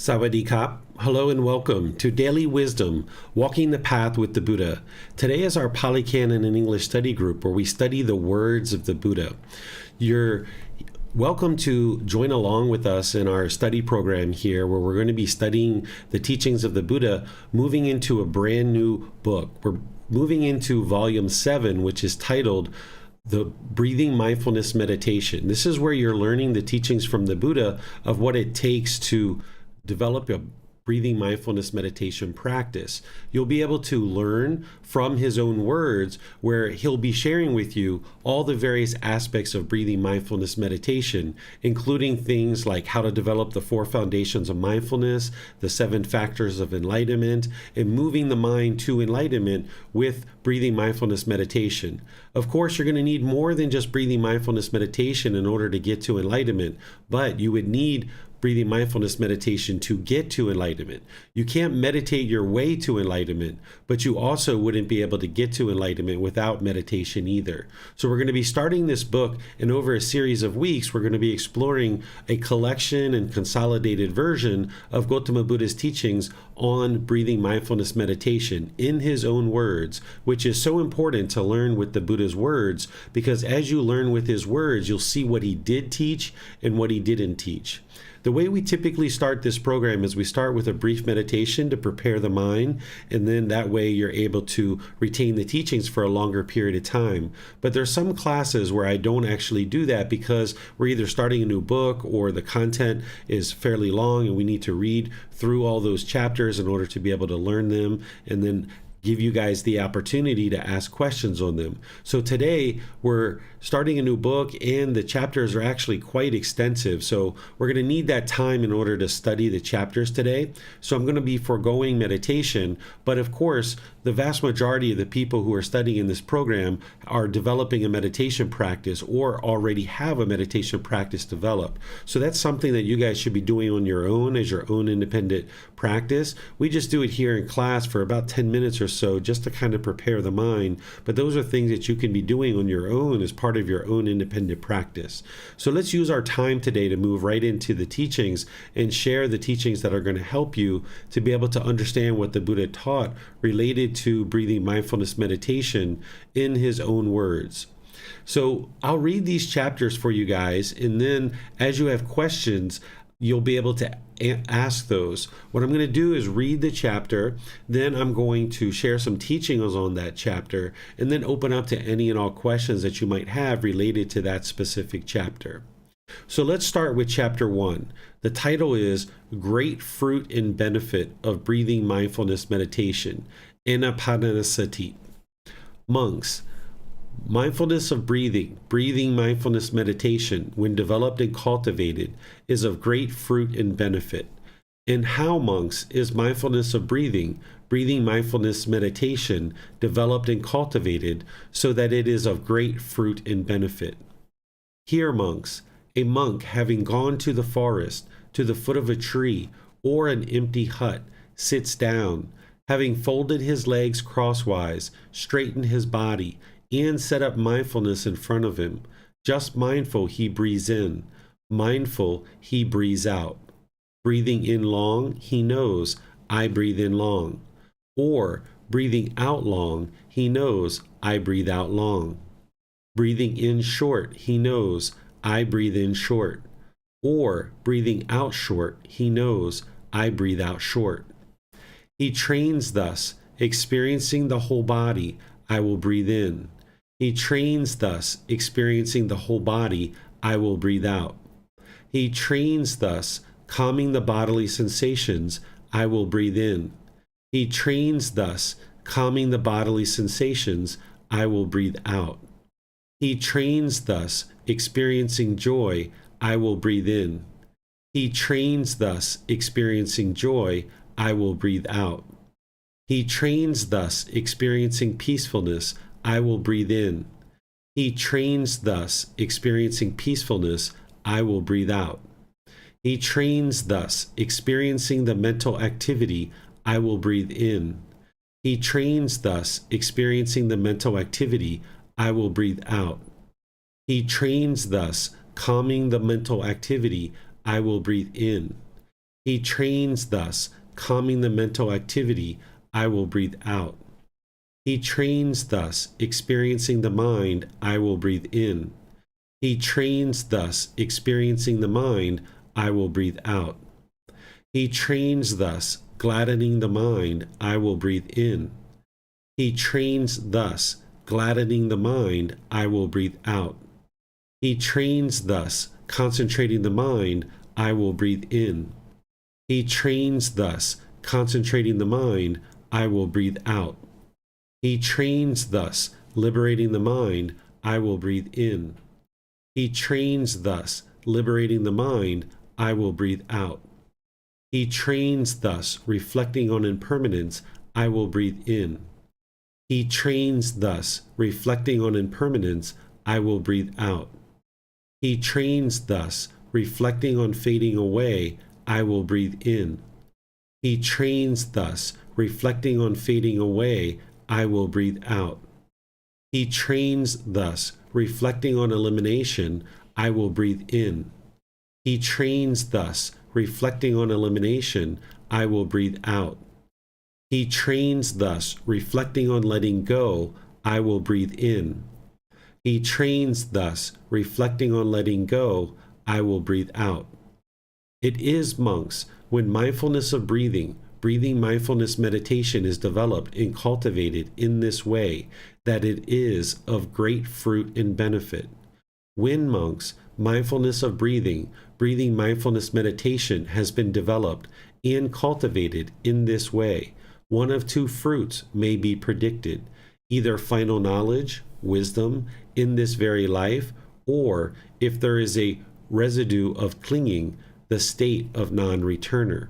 Sawadee-kap. Hello and welcome to Daily Wisdom, Walking the Path with the Buddha. Today is our Pali Canon and English study group where we study the words of the Buddha. You're welcome to join along with us in our study program here where we're going to be studying the teachings of the Buddha, moving into a brand new book. We're moving into volume 7, which is titled The Breathing Mindfulness Meditation. This is where you're learning the teachings from the Buddha of what it takes to develop a breathing mindfulness meditation practice. You'll be able to learn from his own words where he'll be sharing with you all the various aspects of breathing mindfulness meditation, including things like how to develop the 4 foundations of mindfulness, the 7 factors of enlightenment, and moving the mind to enlightenment with breathing mindfulness meditation. Of course, you're going to need more than just breathing mindfulness meditation in order to get to enlightenment, but you would need breathing mindfulness meditation to get to enlightenment. You can't meditate your way to enlightenment, but you also wouldn't be able to get to enlightenment without meditation either. So we're going to be starting this book, and over a series of weeks, we're going to be exploring a collection and consolidated version of Gotama Buddha's teachings on breathing mindfulness meditation in his own words, which is so important to learn with the Buddha's words, because as you learn with his words, you'll see what he did teach and what he didn't teach. The way we typically start this program is we start with a brief meditation to prepare the mind, and then that way you're able to retain the teachings for a longer period of time. But there's some classes where I don't actually do that because we're either starting a new book or the content is fairly long and we need to read through all those chapters in order to be able to learn them and then give you guys the opportunity to ask questions on them. So today we're starting a new book and the chapters are actually quite extensive. So we're going to need that time in order to study the chapters today. So I'm going to be foregoing meditation, but of course, the vast majority of the people who are studying in this program are developing a meditation practice or already have a meditation practice developed. So that's something that you guys should be doing on your own as your own independent practice. We just do it here in class for about 10 minutes or so just to kind of prepare the mind. But those are things that you can be doing on your own as part of your own independent practice. So let's use our time today to move right into the teachings and share the teachings that are going to help you to be able to understand what the Buddha taught related to breathing mindfulness meditation in his own words. So I'll read these chapters for you guys, and then as you have questions, you'll be able to ask those. What I'm going to do is read the chapter, then I'm going to share some teachings on that chapter, and then open up to any and all questions that you might have related to that specific chapter. So let's start with chapter 1. The title is Great Fruit and Benefit of Breathing Mindfulness Meditation, Anapanasati. Monks, mindfulness of breathing mindfulness meditation, when developed and cultivated, is of great fruit and benefit. And how, monks, is mindfulness of breathing mindfulness meditation developed and cultivated so that it is of great fruit and benefit? Here, monks, a monk having gone to the forest, to the foot of a tree, or an empty hut, sits down, having folded his legs crosswise, straightened his body, and set up mindfulness in front of him. Just mindful, he breathes in. Mindful, he breathes out. Breathing in long, he knows, I breathe in long. Or, breathing out long, he knows, I breathe out long. Breathing in short, he knows, I breathe in short. Or, breathing out short, he knows, I breathe out short. He trains thus, experiencing the whole body, I will breathe in. He trains thus, experiencing the whole body, I will breathe out. He trains thus, calming the bodily sensations, I will breathe in. He trains thus, calming the bodily sensations, I will breathe out. He trains thus, experiencing joy, I will breathe in. He trains thus, experiencing joy, I will breathe out. He trains thus, experiencing peacefulness, I will breathe in. He trains thus, experiencing peacefulness, I will breathe out. He trains thus, experiencing the mental activity, I will breathe in. He trains thus, experiencing the mental activity, I will breathe out. He trains thus, calming the mental activity, I will breathe in. He trains thus, calming the mental activity, I will breathe out. He trains thus, experiencing the mind, I will breathe in. He trains thus, experiencing the mind, I will breathe out. He trains thus, gladdening the mind, I will breathe in. He trains thus, gladdening the mind, I will breathe out. He trains thus, concentrating the mind, I will breathe in. He trains thus, concentrating the mind, I will breathe out. He trains thus, liberating the mind, I will breathe in. He trains thus, liberating the mind, I will breathe out. He trains thus, reflecting on impermanence, I will breathe in. He trains thus, reflecting on impermanence, I will breathe out. He trains thus, reflecting on fading away, I will breathe in. He trains thus, reflecting on fading away, I will breathe out. He trains thus, reflecting on elimination, I will breathe in. He trains thus, reflecting on elimination, I will breathe out. He trains thus, reflecting on letting go, I will breathe in. He trains thus, reflecting on letting go, I will breathe out. It is, monks, when mindfulness of breathing mindfulness meditation is developed and cultivated in this way, that it is of great fruit and benefit. When, monks, mindfulness of breathing mindfulness meditation has been developed and cultivated in this way, one of two fruits may be predicted, either final knowledge, wisdom, in this very life, or, if there is a residue of clinging, the state of non-returner.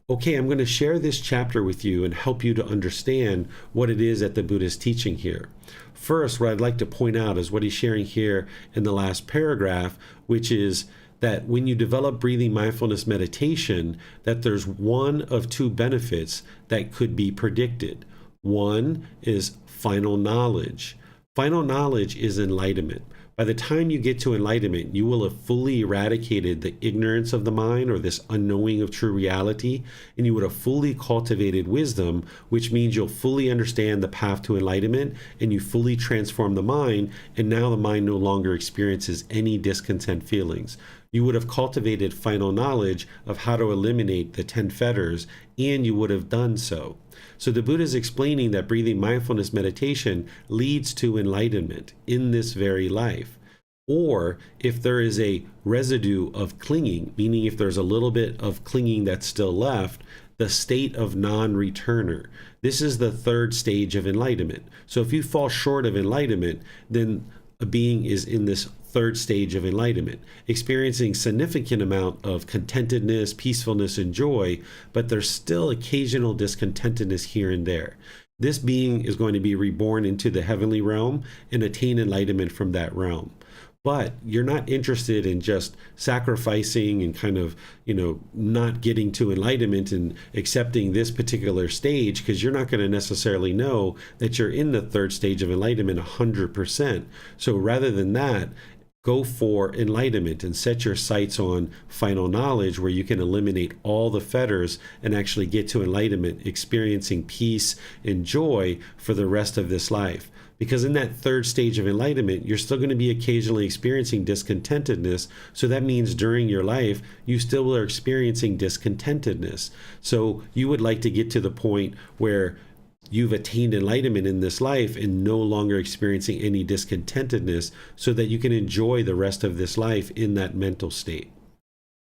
Okay, I'm going to share this chapter with you and help you to understand what it is that the Buddha is teaching here. First, what I'd like to point out is what he's sharing here in the last paragraph, which is that when you develop breathing mindfulness meditation, that there's one of two benefits that could be predicted. One is final knowledge. Final knowledge is enlightenment. By the time you get to enlightenment, you will have fully eradicated the ignorance of the mind, or this unknowing of true reality, and you would have fully cultivated wisdom, which means you'll fully understand the path to enlightenment, and you fully transform the mind, and now the mind no longer experiences any discontent feelings. You would have cultivated final knowledge of how to eliminate the 10 fetters, and you would have done so. So the Buddha is explaining that breathing mindfulness meditation leads to enlightenment in this very life. Or if there is a residue of clinging, meaning if there's a little bit of clinging that's still left, the state of non-returner. This is the third stage of enlightenment. So if you fall short of enlightenment, then a being is in this third stage of enlightenment, experiencing significant amount of contentedness, peacefulness, and joy, but there's still occasional discontentedness here and there. This being is going to be reborn into the heavenly realm and attain enlightenment from that realm. But you're not interested in just sacrificing and kind of, not getting to enlightenment and accepting this particular stage, because you're not going to necessarily know that you're in the third stage of enlightenment 100%. So rather than that, go for enlightenment and set your sights on final knowledge, where you can eliminate all the fetters and actually get to enlightenment, experiencing peace and joy for the rest of this life. Because in that third stage of enlightenment, you're still going to be occasionally experiencing discontentedness. So that means during your life, you still are experiencing discontentedness. So you would like to get to the point where you've attained enlightenment in this life and no longer experiencing any discontentedness, so that you can enjoy the rest of this life in that mental state.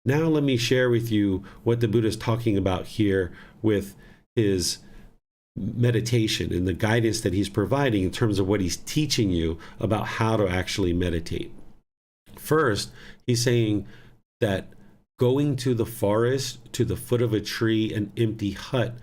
Now let me share with you what the Buddha is talking about here with his meditation and the guidance that he's providing in terms of what he's teaching you about how to actually meditate. First, he's saying that going to the forest, to the foot of a tree, an empty hut,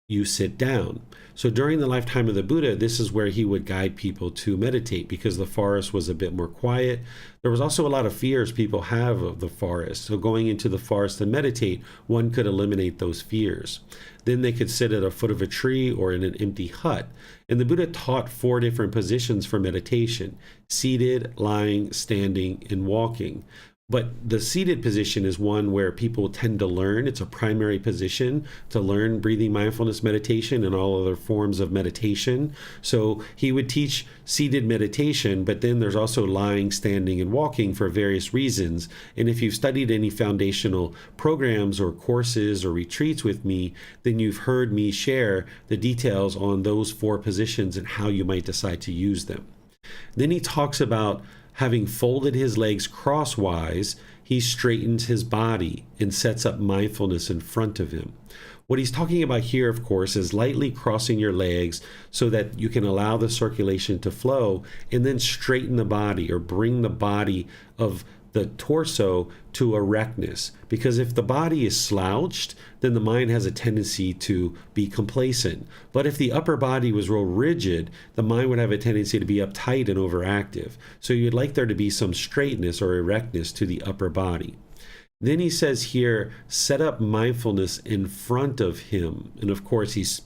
you sit down. So during the lifetime of the Buddha, this is where he would guide people to meditate, because the forest was a bit more quiet. There was also a lot of fears people have of the forest. So going into the forest to meditate, one could eliminate those fears. Then they could sit at a foot of a tree or in an empty hut. And the Buddha taught 4 different positions for meditation: seated, lying, standing, and walking. But the seated position is one where people tend to learn. It's a primary position to learn breathing mindfulness meditation and all other forms of meditation. So he would teach seated meditation, but then there's also lying, standing, and walking for various reasons. And if you've studied any foundational programs or courses or retreats with me, then you've heard me share the details on those 4 positions and how you might decide to use them. Then he talks about having folded his legs crosswise, he straightens his body and sets up mindfulness in front of him. What he's talking about here, of course, is lightly crossing your legs so that you can allow the circulation to flow, and then straighten the body or bring the body of the torso to erectness. Because if the body is slouched, then the mind has a tendency to be complacent. But if the upper body was real rigid, the mind would have a tendency to be uptight and overactive. So you'd like there to be some straightness or erectness to the upper body. Then he says here, set up mindfulness in front of him. And of course, he's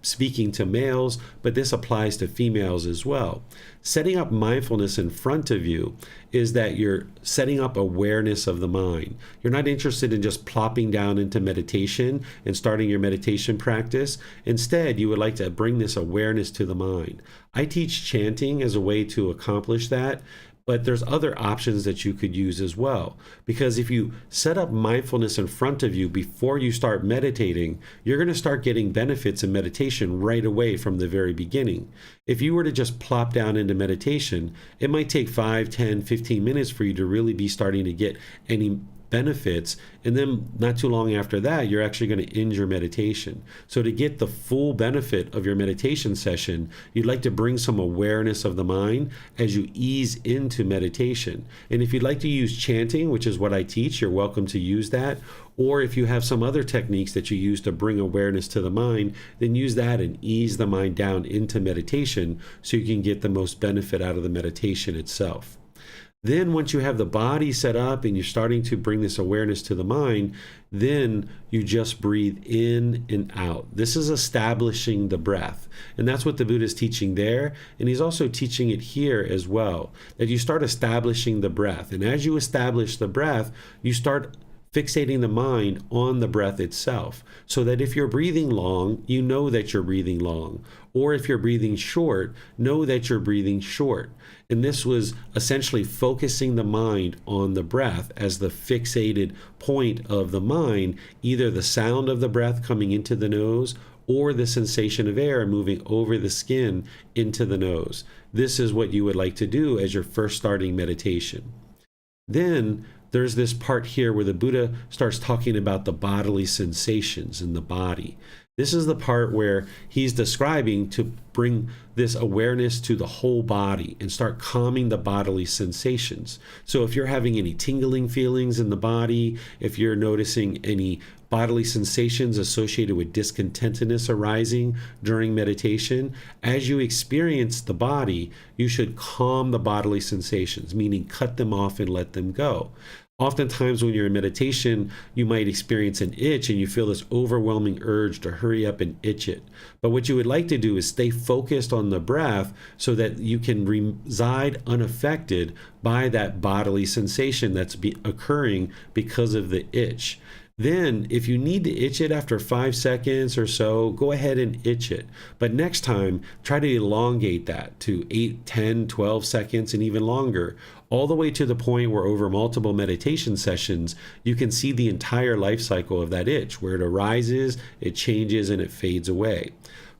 speaking to males, but this applies to females as well. Setting up mindfulness in front of you is that you're setting up awareness of the mind. You're not interested in just plopping down into meditation and starting your meditation practice. Instead, you would like to bring this awareness to the mind. I teach chanting as a way to accomplish that. But there's other options that you could use as well. Because if you set up mindfulness in front of you before you start meditating, you're going to start getting benefits in meditation right away from the very beginning. If you were to just plop down into meditation, it might take 5, 10, 15 minutes for you to really be starting to get any benefits, and then not too long after that you're actually going to end your meditation. So to get the full benefit of your meditation session, you'd like to bring some awareness of the mind as you ease into meditation. And if you'd like to use chanting, which is what I teach, you're welcome to use that. Or if you have some other techniques that you use to bring awareness to the mind, then use that and ease the mind down into meditation so you can get the most benefit out of the meditation itself. Then once you have the body set up and you're starting to bring this awareness to the mind, then you just breathe in and out. This is establishing the breath. And that's what the Buddha is teaching there. And he's also teaching it here as well, that you start establishing the breath. And as you establish the breath, you start fixating the mind on the breath itself, so that if you're breathing long, you know that you're breathing long. Or if you're breathing short, know that you're breathing short. And this was essentially focusing the mind on the breath as the fixated point of the mind, either the sound of the breath coming into the nose or the sensation of air moving over the skin into the nose. This is what you would like to do as you're first starting meditation. Then there's this part here where the Buddha starts talking about the bodily sensations in the body. This is the part where he's describing to bring this awareness to the whole body and start calming the bodily sensations. So if you're having any tingling feelings in the body, if you're noticing any bodily sensations associated with discontentedness arising during meditation, as you experience the body, you should calm the bodily sensations, meaning cut them off and let them go. Oftentimes when you're in meditation, you might experience an itch and you feel this overwhelming urge to hurry up and itch it. But what you would like to do is stay focused on the breath so that you can reside unaffected by that bodily sensation that's occurring because of the itch. Then, if you need to itch it after 5 seconds or so, go ahead and itch it. But next time, try to elongate that to 8, 10, 12 seconds and even longer, all the way to the point where over multiple meditation sessions, you can see the entire life cycle of that itch, where it arises, it changes, and it fades away.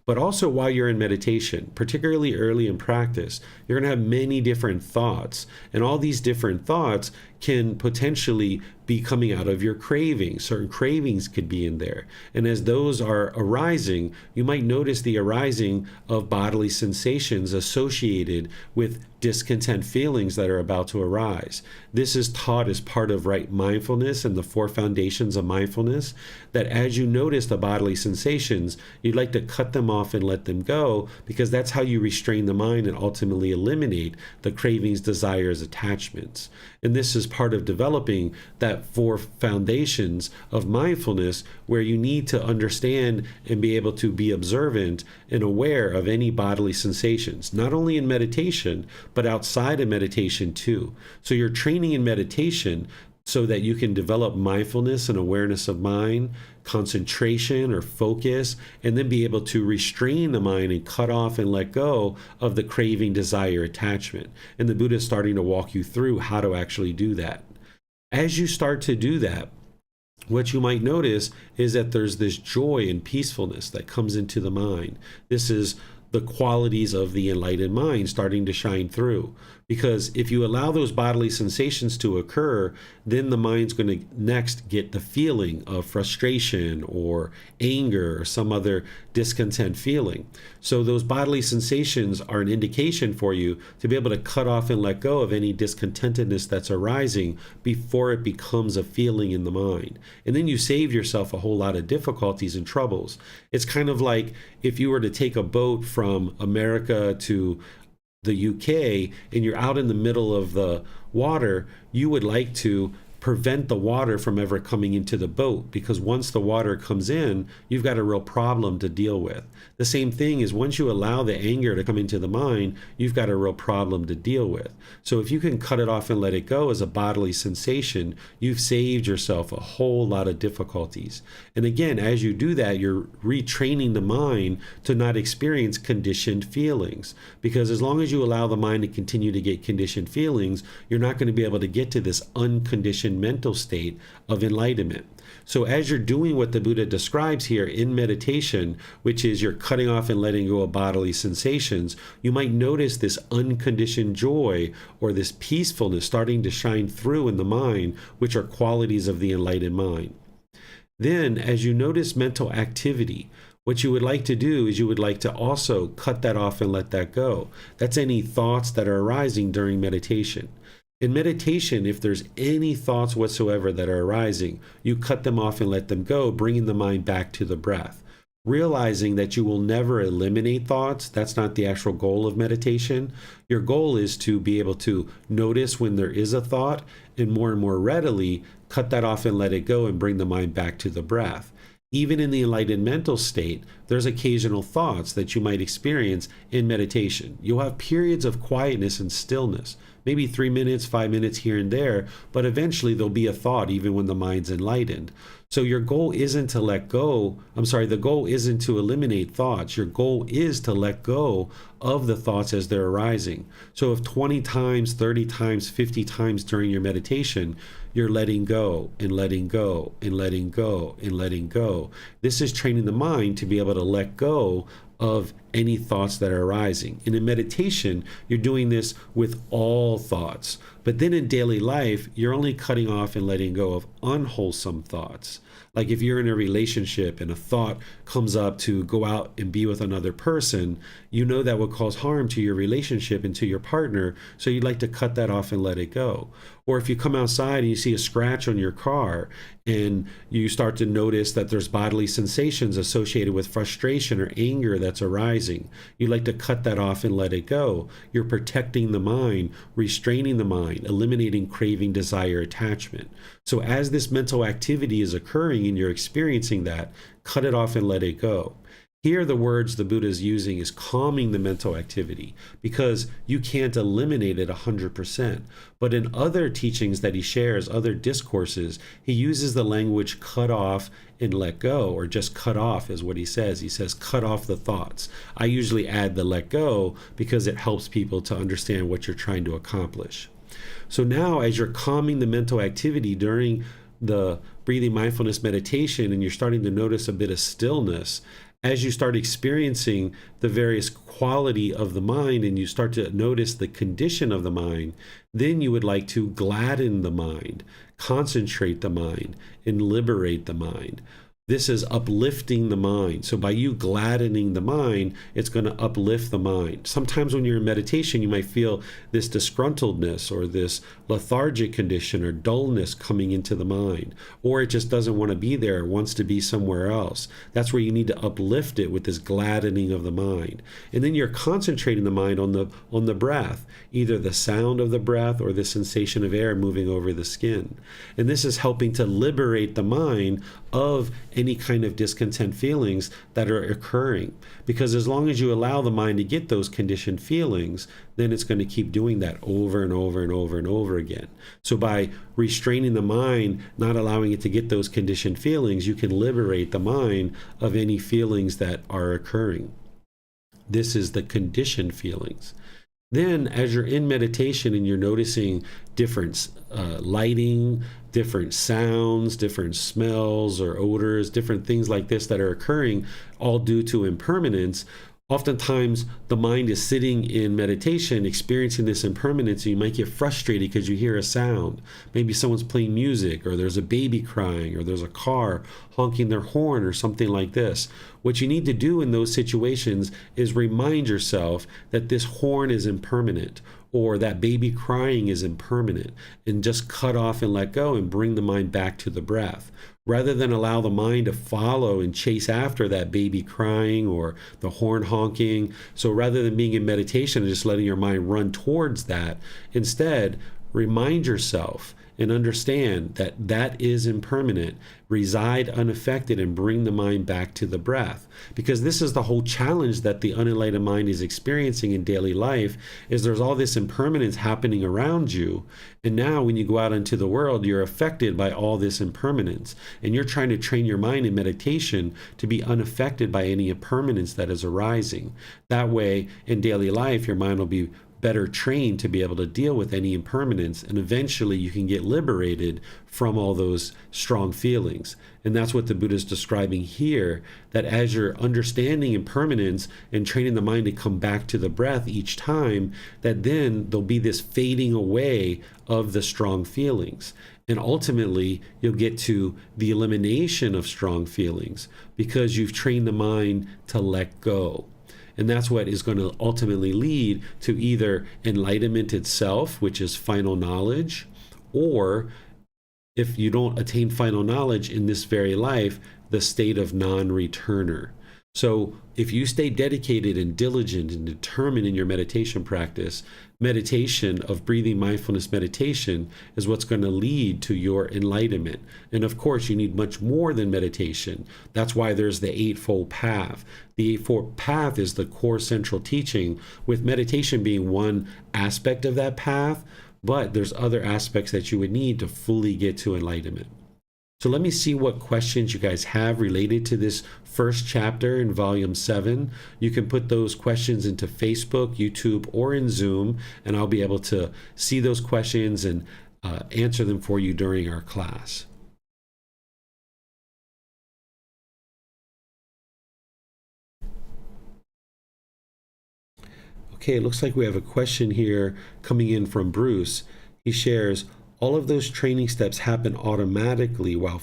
But also while you're in meditation, particularly early in practice, you're going to have many different thoughts. And all these different thoughts can potentially be coming out of your cravings. Certain cravings could be in there. And as those are arising, you might notice the arising of bodily sensations associated with discontent feelings that are about to arise. This is taught as part of right mindfulness and the 4 foundations of mindfulness, that as you notice the bodily sensations, you'd like to cut them off and let them go, because that's how you restrain the mind and ultimately eliminate the cravings, desires, attachments. And this is part of developing that 4 foundations of mindfulness, where you need to understand and be able to be observant and aware of any bodily sensations, not only in meditation, but outside of meditation too. So you're training in meditation so that you can develop mindfulness and awareness of mind, concentration or focus, and then be able to restrain the mind and cut off and let go of the craving, desire, attachment. And the Buddha is starting to walk you through how to actually do that. As you start to do that, what you might notice is that there's this joy and peacefulness that comes into the mind. This is the qualities of the enlightened mind starting to shine through. Because if you allow those bodily sensations to occur, then the mind's going to next get the feeling of frustration or anger or some other discontent feeling. So those bodily sensations are an indication for you to be able to cut off and let go of any discontentedness that's arising before it becomes a feeling in the mind. And then you save yourself a whole lot of difficulties and troubles. It's kind of like if you were to take a boat from America to the UK and you're out in the middle of the water, you would like to prevent the water from ever coming into the boat, because once the water comes in, you've got a real problem to deal with. The same thing is once you allow the anger to come into the mind, you've got a real problem to deal with. So if you can cut it off and let it go as a bodily sensation, you've saved yourself a whole lot of difficulties. And again, as you do that, you're retraining the mind to not experience conditioned feelings, because as long as you allow the mind to continue to get conditioned feelings, you're not going to be able to get to this unconditioned mental state of enlightenment. So as you're doing what the Buddha describes here in meditation, which is you're cutting off and letting go of bodily sensations, you might notice this unconditioned joy or this peacefulness starting to shine through in the mind, which are qualities of the enlightened mind. Then, as you notice mental activity, what you would like to do is you would like to also cut that off and let that go. That's any thoughts that are arising during meditation. In meditation, if there's any thoughts whatsoever that are arising, you cut them off and let them go, bringing the mind back to the breath. Realizing that you will never eliminate thoughts, that's not the actual goal of meditation. Your goal is to be able to notice when there is a thought and more readily cut that off and let it go and bring the mind back to the breath. Even in the enlightened mental state, there's occasional thoughts that you might experience in meditation. You'll have periods of quietness and stillness, maybe 3 minutes, 5 minutes here and there, but eventually there'll be a thought even when the mind's enlightened. So your goal isn't to let go. The goal isn't to eliminate thoughts. Your goal is to let go of the thoughts as they're arising. So if 20 times, 30 times, 50 times during your meditation, you're letting go and letting go and letting go and letting go, this is training the mind to be able to let go of any thoughts that are arising. And in meditation, you're doing this with all thoughts. But then in daily life, you're only cutting off and letting go of unwholesome thoughts. Like if you're in a relationship and a thought comes up to go out and be with another person, you know that would cause harm to your relationship and to your partner, so you'd like to cut that off and let it go. Or if you come outside and you see a scratch on your car and you start to notice that there's bodily sensations associated with frustration or anger that's arising, you'd like to cut that off and let it go. You're protecting the mind, restraining the mind, eliminating craving, desire, attachment. So as this mental activity is occurring and you're experiencing that, cut it off and let it go. Here, the words the Buddha is using is calming the mental activity, because you can't eliminate it 100%. But in other teachings that he shares, other discourses, he uses the language cut off and let go, or just cut off is what he says. He says, cut off the thoughts. I usually add the let go because it helps people to understand what you're trying to accomplish. So now, as you're calming the mental activity during the breathing mindfulness meditation and you're starting to notice a bit of stillness, as you start experiencing the various quality of the mind and you start to notice the condition of the mind, then you would like to gladden the mind, concentrate the mind, and liberate the mind. This is uplifting the mind. So by you gladdening the mind, it's going to uplift the mind. Sometimes when you're in meditation, you might feel this disgruntledness or this lethargic condition or dullness coming into the mind, or it just doesn't want to be there, it wants to be somewhere else. That's where you need to uplift it with this gladdening of the mind. And then you're concentrating the mind on the breath, either the sound of the breath or the sensation of air moving over the skin. And this is helping to liberate the mind of any kind of discontent feelings that are occurring. Because as long as you allow the mind to get those conditioned feelings, then it's going to keep doing that over and over and over and over again. So by restraining the mind, not allowing it to get those conditioned feelings, you can liberate the mind of any feelings that are occurring. This is the conditioned feelings. Then as you're in meditation and you're noticing different lighting, different sounds, different smells or odors, different things like this that are occurring, all due to impermanence, oftentimes the mind is sitting in meditation experiencing this impermanence, and you might get frustrated because you hear a sound. Maybe someone's playing music, or there's a baby crying, or there's a car honking their horn, or something like this. What you need to do in those situations is remind yourself that this horn is impermanent, or that baby crying is impermanent, and just cut off and let go and bring the mind back to the breath. Rather than allow the mind to follow and chase after that baby crying or the horn honking. So rather than being in meditation and just letting your mind run towards that, instead, remind yourself and understand that that is impermanent, reside unaffected, and bring the mind back to the breath. Because this is the whole challenge that the unenlightened mind is experiencing in daily life, is there's all this impermanence happening around you. And now when you go out into the world, you're affected by all this impermanence. And you're trying to train your mind in meditation to be unaffected by any impermanence that is arising. That way, in daily life, your mind will be better trained to be able to deal with any impermanence, and eventually you can get liberated from all those strong feelings. And that's what the Buddha is describing here, that as you're understanding impermanence and training the mind to come back to the breath each time, that then there'll be this fading away of the strong feelings. And ultimately, you'll get to the elimination of strong feelings because you've trained the mind to let go. And that's what is going to ultimately lead to either enlightenment itself, which is final knowledge, or if you don't attain final knowledge in this very life, the state of non-returner. So if you stay dedicated and diligent and determined in your meditation practice, meditation of breathing mindfulness meditation is what's going to lead to your enlightenment. And of course, you need much more than meditation. That's why there's the Eightfold Path. The Eightfold Path is the core central teaching, with meditation being one aspect of that path, but there's other aspects that you would need to fully get to enlightenment. So let me see what questions you guys have related to this first chapter in Volume 7. You can put those questions into Facebook, YouTube, or in Zoom, and I'll be able to see those questions and answer them for you during our class. Okay, it looks like we have a question here coming in from Bruce. He shares, all of those training steps happen automatically while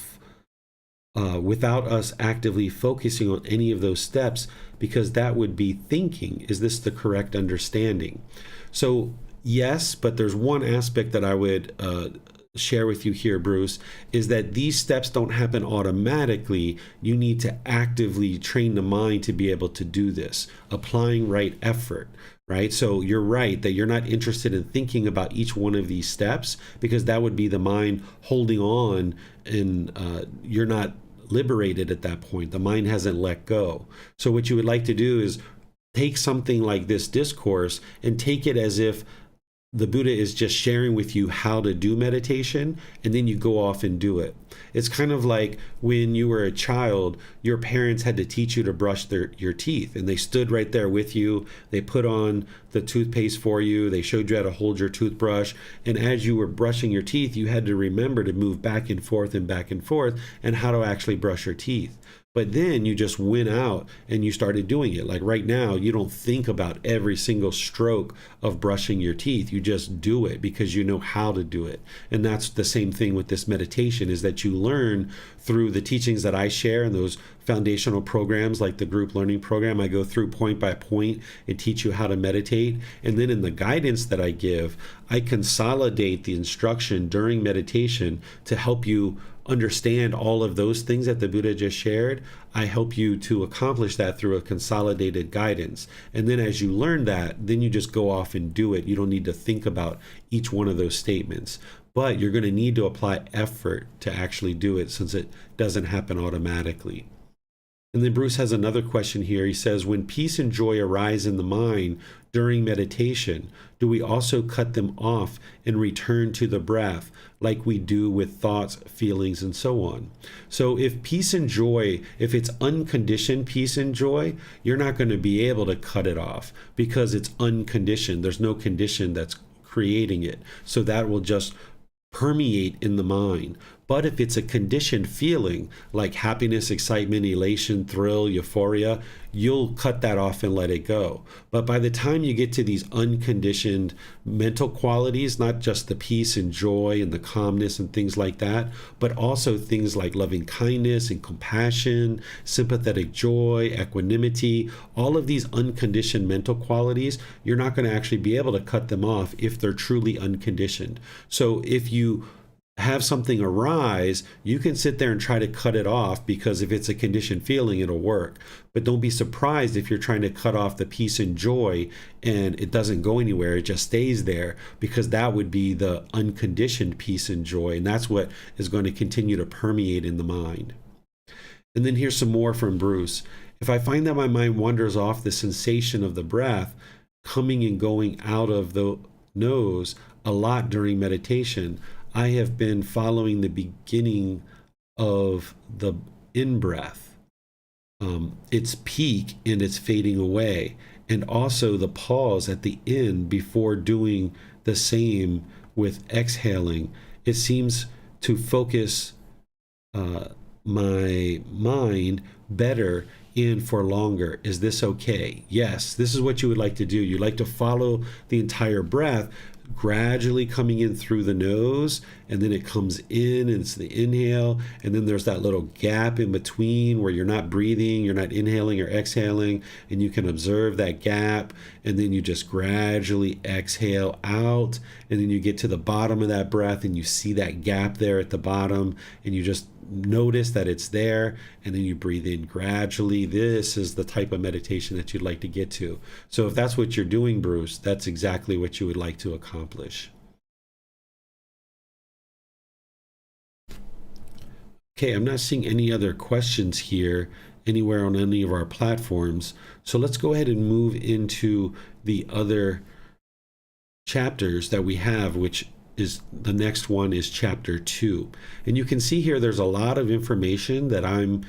without us actively focusing on any of those steps, because that would be thinking. Is this the correct understanding? So yes, but there's one aspect that I would share with you here, Bruce, is that these steps don't happen automatically. You need to actively train the mind to be able to do this, applying right effort. Right? So you're right that you're not interested in thinking about each one of these steps, because that would be the mind holding on, and you're not liberated at that point. The mind hasn't let go. So what you would like to do is take something like this discourse and take it as if the Buddha is just sharing with you how to do meditation, and then you go off and do it. It's kind of like when you were a child, your parents had to teach you to brush your teeth, and they stood right there with you. They put on the toothpaste for you. They showed you how to hold your toothbrush. And as you were brushing your teeth, you had to remember to move back and forth and how to actually brush your teeth. But then you just went out and you started doing it. Like right now, you don't think about every single stroke of brushing your teeth. You just do it because you know how to do it. And that's the same thing with this meditation, is that you learn through the teachings that I share and those foundational programs like the group learning program. I go through point by point and teach you how to meditate. And then in the guidance that I give, I consolidate the instruction during meditation to help you understand all of those things that the Buddha just shared. I help you to accomplish that through a consolidated guidance. And then as you learn that, then you just go off and do it. You don't need to think about each one of those statements. But you're going to need to apply effort to actually do it, since it doesn't happen automatically. And then Bruce has another question here. He says, when peace and joy arise in the mind during meditation, do we also cut them off and return to the breath like we do with thoughts, feelings, and so on? So if peace and joy, if it's unconditioned peace and joy, you're not going to be able to cut it off because it's unconditioned. There's no condition that's creating it. So that will just permeate in the mind. But if it's a conditioned feeling like happiness, excitement, elation, thrill, euphoria, you'll cut that off and let it go. But by the time you get to these unconditioned mental qualities, not just the peace and joy and the calmness and things like that, but also things like loving kindness and compassion, sympathetic joy, equanimity, all of these unconditioned mental qualities, you're not going to actually be able to cut them off if they're truly unconditioned. So if you have something arise, you can sit there and try to cut it off, because if it's a conditioned feeling, it'll work. But don't be surprised if you're trying to cut off the peace and joy and it doesn't go anywhere, it just stays there, because that would be the unconditioned peace and joy, and that's what is going to continue to permeate in the mind. And then here's some more from Bruce. If I find that my mind wanders off the sensation of the breath coming and going out of the nose a lot during meditation, I have been following the beginning of the in-breath, its peak and its fading away, and also the pause at the end before doing the same with exhaling. It seems to focus my mind better and for longer. Is this okay? Yes, this is what you would like to do. You'd like to follow the entire breath, gradually coming in through the nose, and then it comes in and it's the inhale, and then there's that little gap in between where you're not breathing, you're not inhaling or exhaling, and you can observe that gap, and then you just gradually exhale out, and then you get to the bottom of that breath and you see that gap there at the bottom, and you just notice that it's there, and then you breathe in gradually. This is the type of meditation that you'd like to get to. So if that's what you're doing, Bruce, that's exactly what you would like to accomplish. Okay, I'm not seeing any other questions here anywhere on any of our platforms. So let's go ahead and move into the other chapters that we have, which is the next one is chapter 2. And you can see here there's a lot of information that I'm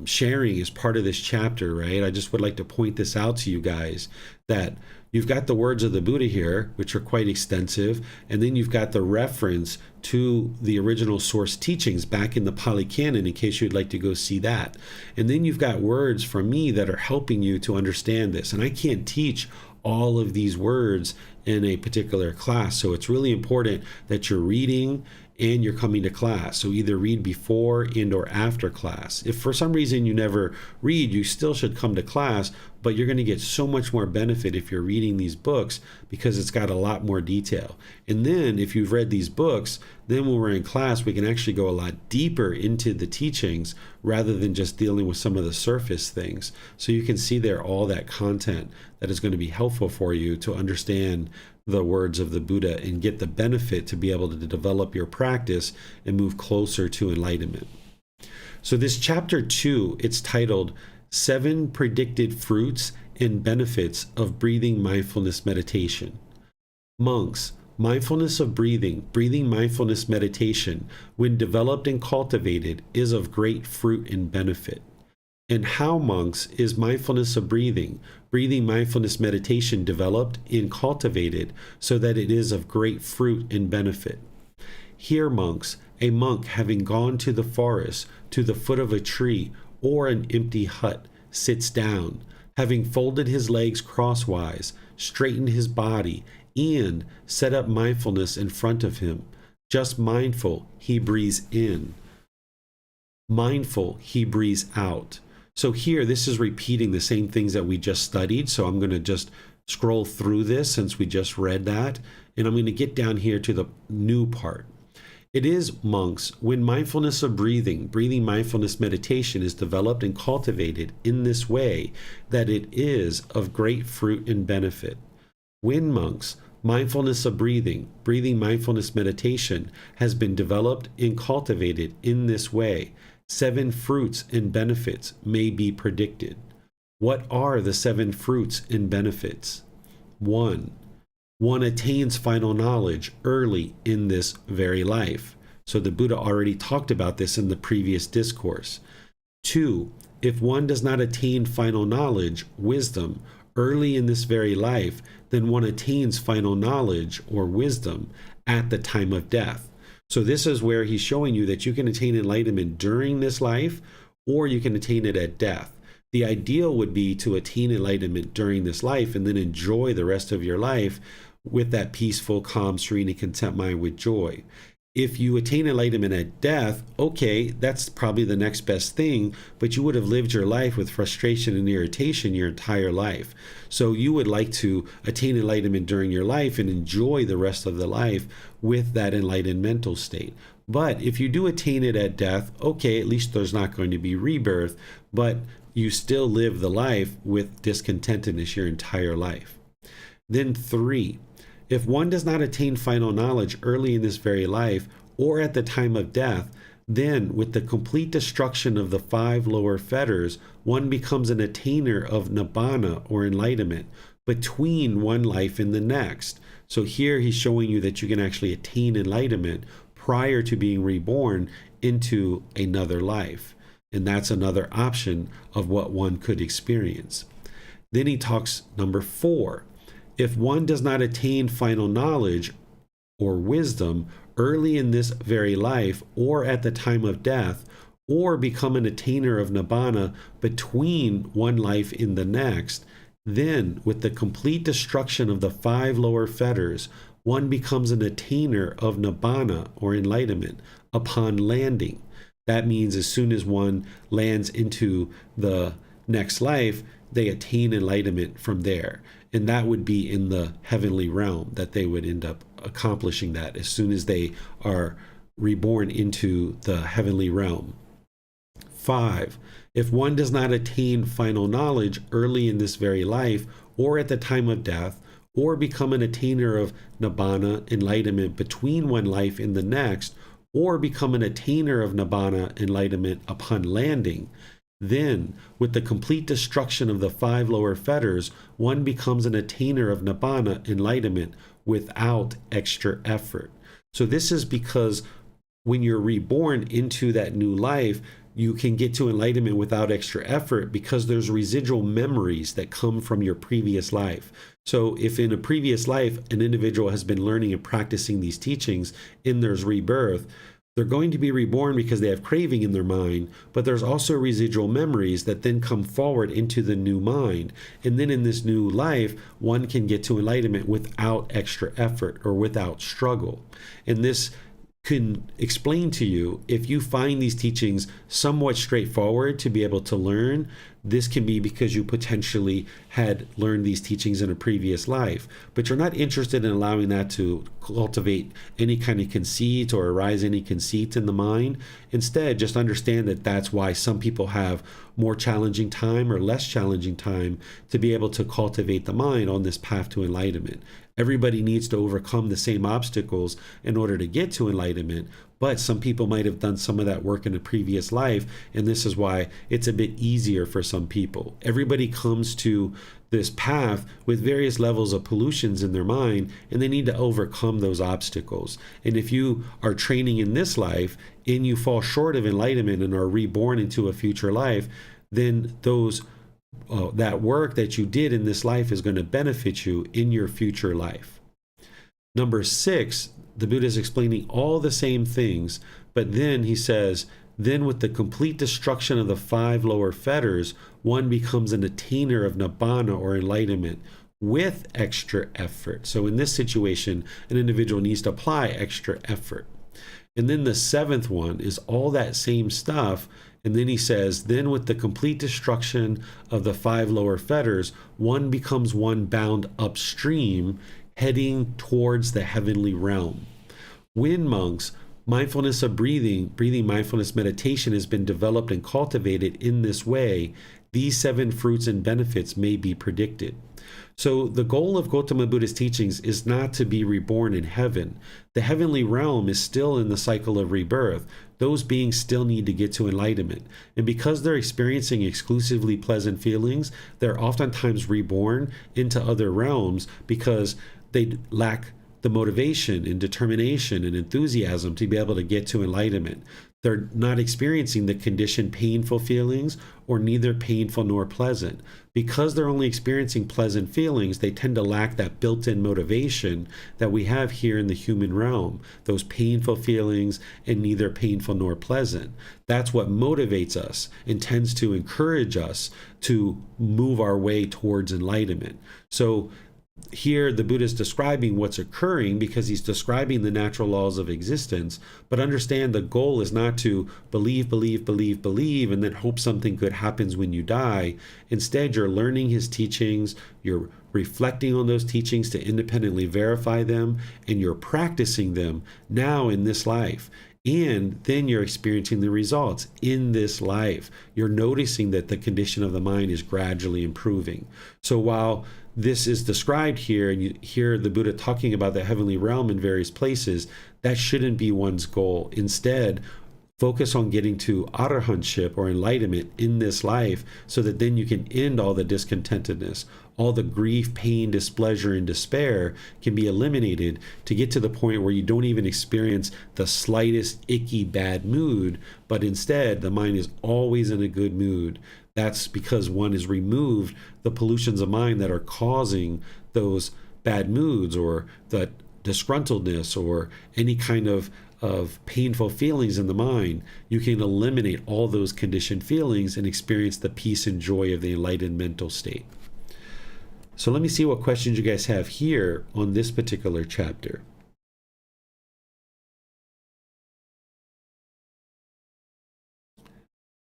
sharing as part of this chapter, right? I just would like to point this out to you guys, that you've got the words of the Buddha here, which are quite extensive, and then you've got the reference to the original source teachings back in the Pali Canon in case you'd like to go see that. And then you've got words from me that are helping you to understand this. And I can't teach all of these words in a particular class, so it's really important that you're reading and you're coming to class. So either read before and or after class. If for some reason you never read, you still should come to class, but you're going to get so much more benefit if you're reading these books, because it's got a lot more detail. And then if you've read these books, then when we're in class, we can actually go a lot deeper into the teachings rather than just dealing with some of the surface things. So you can see there all that content that is going to be helpful for you to understand the words of the Buddha and get the benefit to be able to develop your practice and move closer to enlightenment. So this chapter 2, it's titled 7 Predicted Fruits and Benefits of Breathing Mindfulness Meditation. Monks, mindfulness of breathing mindfulness meditation, when developed and cultivated, is of great fruit and benefit. And how, monks, is mindfulness of breathing mindfulness meditation developed and cultivated so that it is of great fruit and benefit? Here, monks, a monk having gone to the forest, to the foot of a tree, or an empty hut, sits down, having folded his legs crosswise, straightened his body, and set up mindfulness in front of him. Just mindful, he breathes in. Mindful, he breathes out. So here, this is repeating the same things that we just studied. So I'm going to just scroll through this since we just read that. And I'm going to get down here to the new part. It is, monks, when mindfulness of breathing mindfulness meditation is developed and cultivated in this way, that it is of great fruit and benefit. When, monks, mindfulness of breathing mindfulness meditation has been developed and cultivated in this way, 7 fruits and benefits may be predicted. What are the 7 fruits and benefits? 1. One attains final knowledge early in this very life. So the Buddha already talked about this in the previous discourse. 2. If one does not attain final knowledge, wisdom, early in this very life, then one attains final knowledge or wisdom at the time of death. So this is where he's showing you that you can attain enlightenment during this life, or you can attain it at death. The ideal would be to attain enlightenment during this life and then enjoy the rest of your life with that peaceful, calm, serene, and content mind with joy. If you attain enlightenment at death, okay, that's probably the next best thing, but you would have lived your life with frustration and irritation your entire life. So you would like to attain enlightenment during your life and enjoy the rest of the life with that enlightened mental state. But if you do attain it at death, okay, at least there's not going to be rebirth, but you still live the life with discontentedness your entire life. Then 3. If one does not attain final knowledge early in this very life or at the time of death, then with the complete destruction of the 5 lower fetters, one becomes an attainer of nibbana or enlightenment between one life and the next. So here he's showing you that you can actually attain enlightenment prior to being reborn into another life. And that's another option of what one could experience. Then he talks number 4. If one does not attain final knowledge or wisdom early in this very life or at the time of death, or become an attainer of nibbana between one life in the next, then with the complete destruction of the 5 lower fetters, one becomes an attainer of nibbana or enlightenment upon landing. That means as soon as one lands into the next life, they attain enlightenment from there. And that would be in the heavenly realm that they would end up accomplishing that as soon as they are reborn into the heavenly realm. 5. If one does not attain final knowledge early in this very life or at the time of death, or become an attainer of nibbana, enlightenment between one life and the next, or become an attainer of nibbana, enlightenment upon landing, then, with the complete destruction of the 5 lower fetters, one becomes an attainer of nibbana, enlightenment, without extra effort. So this is because when you're reborn into that new life, you can get to enlightenment without extra effort because there's residual memories that come from your previous life. So if in a previous life, an individual has been learning and practicing these teachings and there's rebirth, they're going to be reborn because they have craving in their mind, but there's also residual memories that then come forward into the new mind. And then in this new life, one can get to enlightenment without extra effort or without struggle. And this can explain to you, if you find these teachings somewhat straightforward to be able to learn, this can be because you potentially had learned these teachings in a previous life, but you're not interested in allowing that to cultivate any kind of conceit or arise any conceit in the mind. Instead, just understand that that's why some people have more challenging time or less challenging time to be able to cultivate the mind on this path to enlightenment. Everybody needs to overcome the same obstacles in order to get to enlightenment, but some people might have done some of that work in a previous life, and this is why it's a bit easier for some people. Everybody comes to this path with various levels of pollutions in their mind, and they need to overcome those obstacles. And if you are training in this life and you fall short of enlightenment and are reborn into a future life, then that work that you did in this life is going to benefit you in your future life. Number 6, the Buddha is explaining all the same things, but then he says, Then with the complete destruction of the 5 lower fetters, one becomes an attainer of nibbana or enlightenment with extra effort. So in this situation, an individual needs to apply extra effort. And then the 7th one is all that same stuff. And then he says, then with the complete destruction of the 5 lower fetters, one becomes one bound upstream, heading towards the heavenly realm. When, monks, mindfulness of breathing mindfulness meditation has been developed and cultivated in this way, these 7 fruits and benefits may be predicted. So the goal of Gautama Buddha's teachings is not to be reborn in heaven. The heavenly realm is still in the cycle of rebirth. Those beings still need to get to enlightenment. And because they're experiencing exclusively pleasant feelings, they're oftentimes reborn into other realms because they lack the motivation and determination and enthusiasm to be able to get to enlightenment. They're not experiencing the conditioned painful feelings, or neither painful nor pleasant. Because they're only experiencing pleasant feelings, they tend to lack that built-in motivation that we have here in the human realm, those painful feelings and neither painful nor pleasant. That's what motivates us and tends to encourage us to move our way towards enlightenment. So here the Buddha is describing what's occurring because he's describing the natural laws of existence. But understand, the goal is not to believe, and then hope something good happens when you die. Instead, you're learning his teachings, you're reflecting on those teachings to independently verify them, and you're practicing them now in this life. And then you're experiencing the results in this life. You're noticing that the condition of the mind is gradually improving. So while this is described here, and you hear the Buddha talking about the heavenly realm in various places, that shouldn't be one's goal. Instead, focus on getting to arahantship or enlightenment in this life, so that then you can end all the discontentedness. All the grief, pain, displeasure, and despair can be eliminated to get to the point where you don't even experience the slightest icky bad mood, but instead the mind is always in a good mood. That's because one has removed the pollutions of mind that are causing those bad moods or the disgruntledness or any kind of painful feelings in the mind. You can eliminate all those conditioned feelings and experience the peace and joy of the enlightened mental state. So let me see what questions you guys have here on this particular chapter.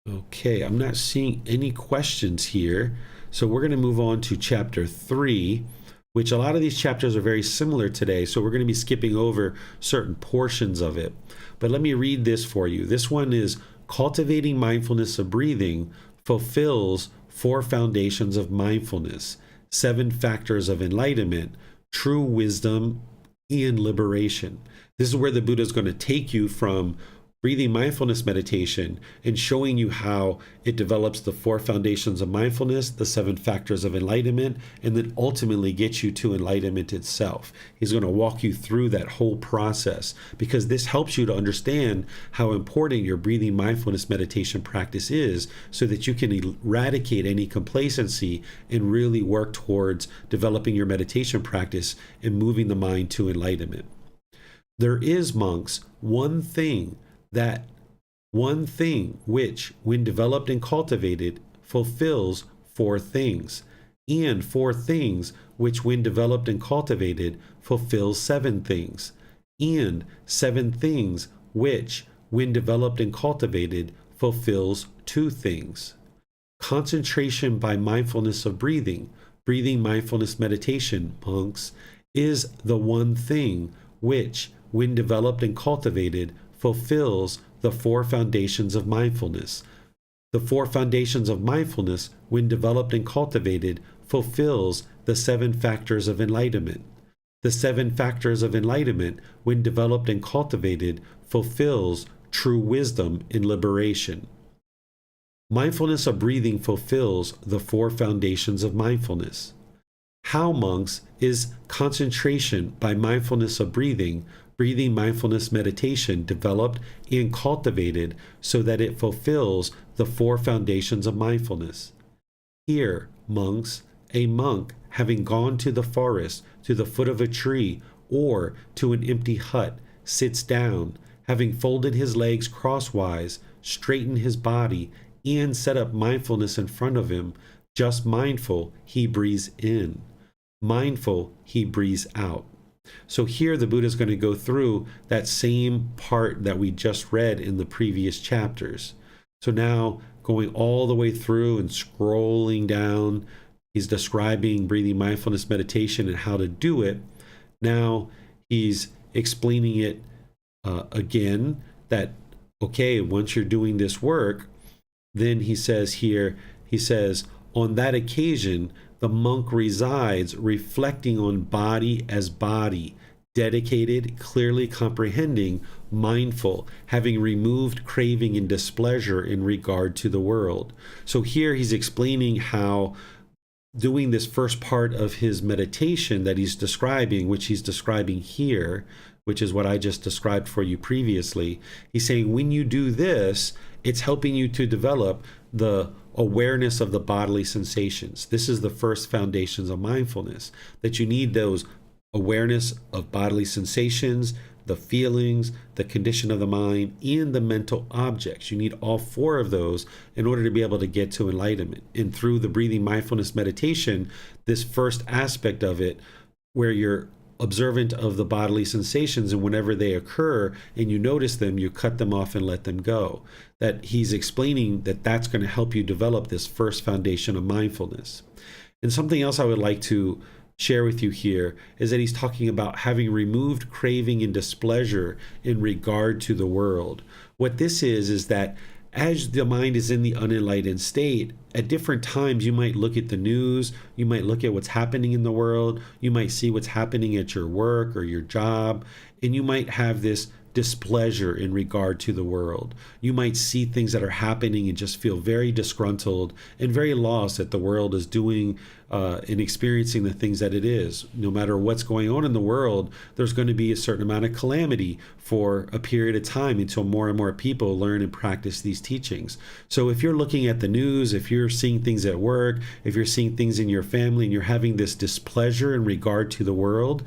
Okay, I'm not seeing any questions here. So we're going to move on to chapter 3, which a lot of these chapters are very similar today. So we're going to be skipping over certain portions of it. But let me read this for you. This one is cultivating mindfulness of breathing fulfills 4 foundations of mindfulness, 7 factors of enlightenment, true wisdom, and liberation. This is where the Buddha is going to take you from breathing mindfulness meditation and showing you how it develops the 4 foundations of mindfulness, the 7 factors of enlightenment, and then ultimately gets you to enlightenment itself. He's going to walk you through that whole process because this helps you to understand how important your breathing mindfulness meditation practice is, so that you can eradicate any complacency and really work towards developing your meditation practice and moving the mind to enlightenment. There is, monks, one thing which, when developed and cultivated, fulfills 4 things, and 4 things which, when developed and cultivated, fulfills 7 things, and 7 things which, when developed and cultivated, fulfills 2 things. Concentration by mindfulness of breathing mindfulness meditation, monks, is the one thing which, when developed and cultivated, fulfills the 4 foundations of mindfulness. The 4 foundations of mindfulness, when developed and cultivated, fulfills the 7 factors of enlightenment. The 7 factors of enlightenment, when developed and cultivated, fulfills true wisdom and liberation. Mindfulness of breathing fulfills the 4 foundations of mindfulness. How, monks, is concentration by mindfulness of breathing mindfulness meditation developed and cultivated so that it fulfills the 4 foundations of mindfulness? Here, monks, a monk having gone to the forest, to the foot of a tree, or to an empty hut, sits down, having folded his legs crosswise, straighten his body, and set up mindfulness in front of him. Just mindful, he breathes in. Mindful, he breathes out. So here the Buddha is going to go through that same part that we just read in the previous chapters. So now going all the way through and scrolling down, he's describing breathing mindfulness meditation and how to do it. Now he's explaining it again, that, okay, once you're doing this work, then he says here, on that occasion, the monk resides reflecting on body as body, dedicated, clearly comprehending, mindful, having removed craving and displeasure in regard to the world. So here he's explaining how doing this first part of his meditation that he's describing, which he's describing here, which is what I just described for you previously. He's saying when you do this, it's helping you to develop the awareness of the bodily sensations. This is the first foundations of mindfulness, that you need those awareness of bodily sensations, the feelings, the condition of the mind, and the mental objects. You need all four of those in order to be able to get to enlightenment. And through the breathing mindfulness meditation, this first aspect of it, where you're observant of the bodily sensations, and whenever they occur and you notice them, you cut them off and let them go. That he's explaining that that's going to help you develop this first foundation of mindfulness. And something else I would like to share with you here is that he's talking about having removed craving and displeasure in regard to the world. What this is that as the mind is in the unenlightened state, at different times you might look at the news, you might look at what's happening in the world, you might see what's happening at your work or your job, and you might have this displeasure in regard to the world. You might see things that are happening and just feel very disgruntled and very lost that the world is doing and experiencing the things that it is. No matter what's going on in the world, there's going to be a certain amount of calamity for a period of time until more and more people learn and practice these teachings. So if you're looking at the news, if you're seeing things at work, if you're seeing things in your family and you're having this displeasure in regard to the world,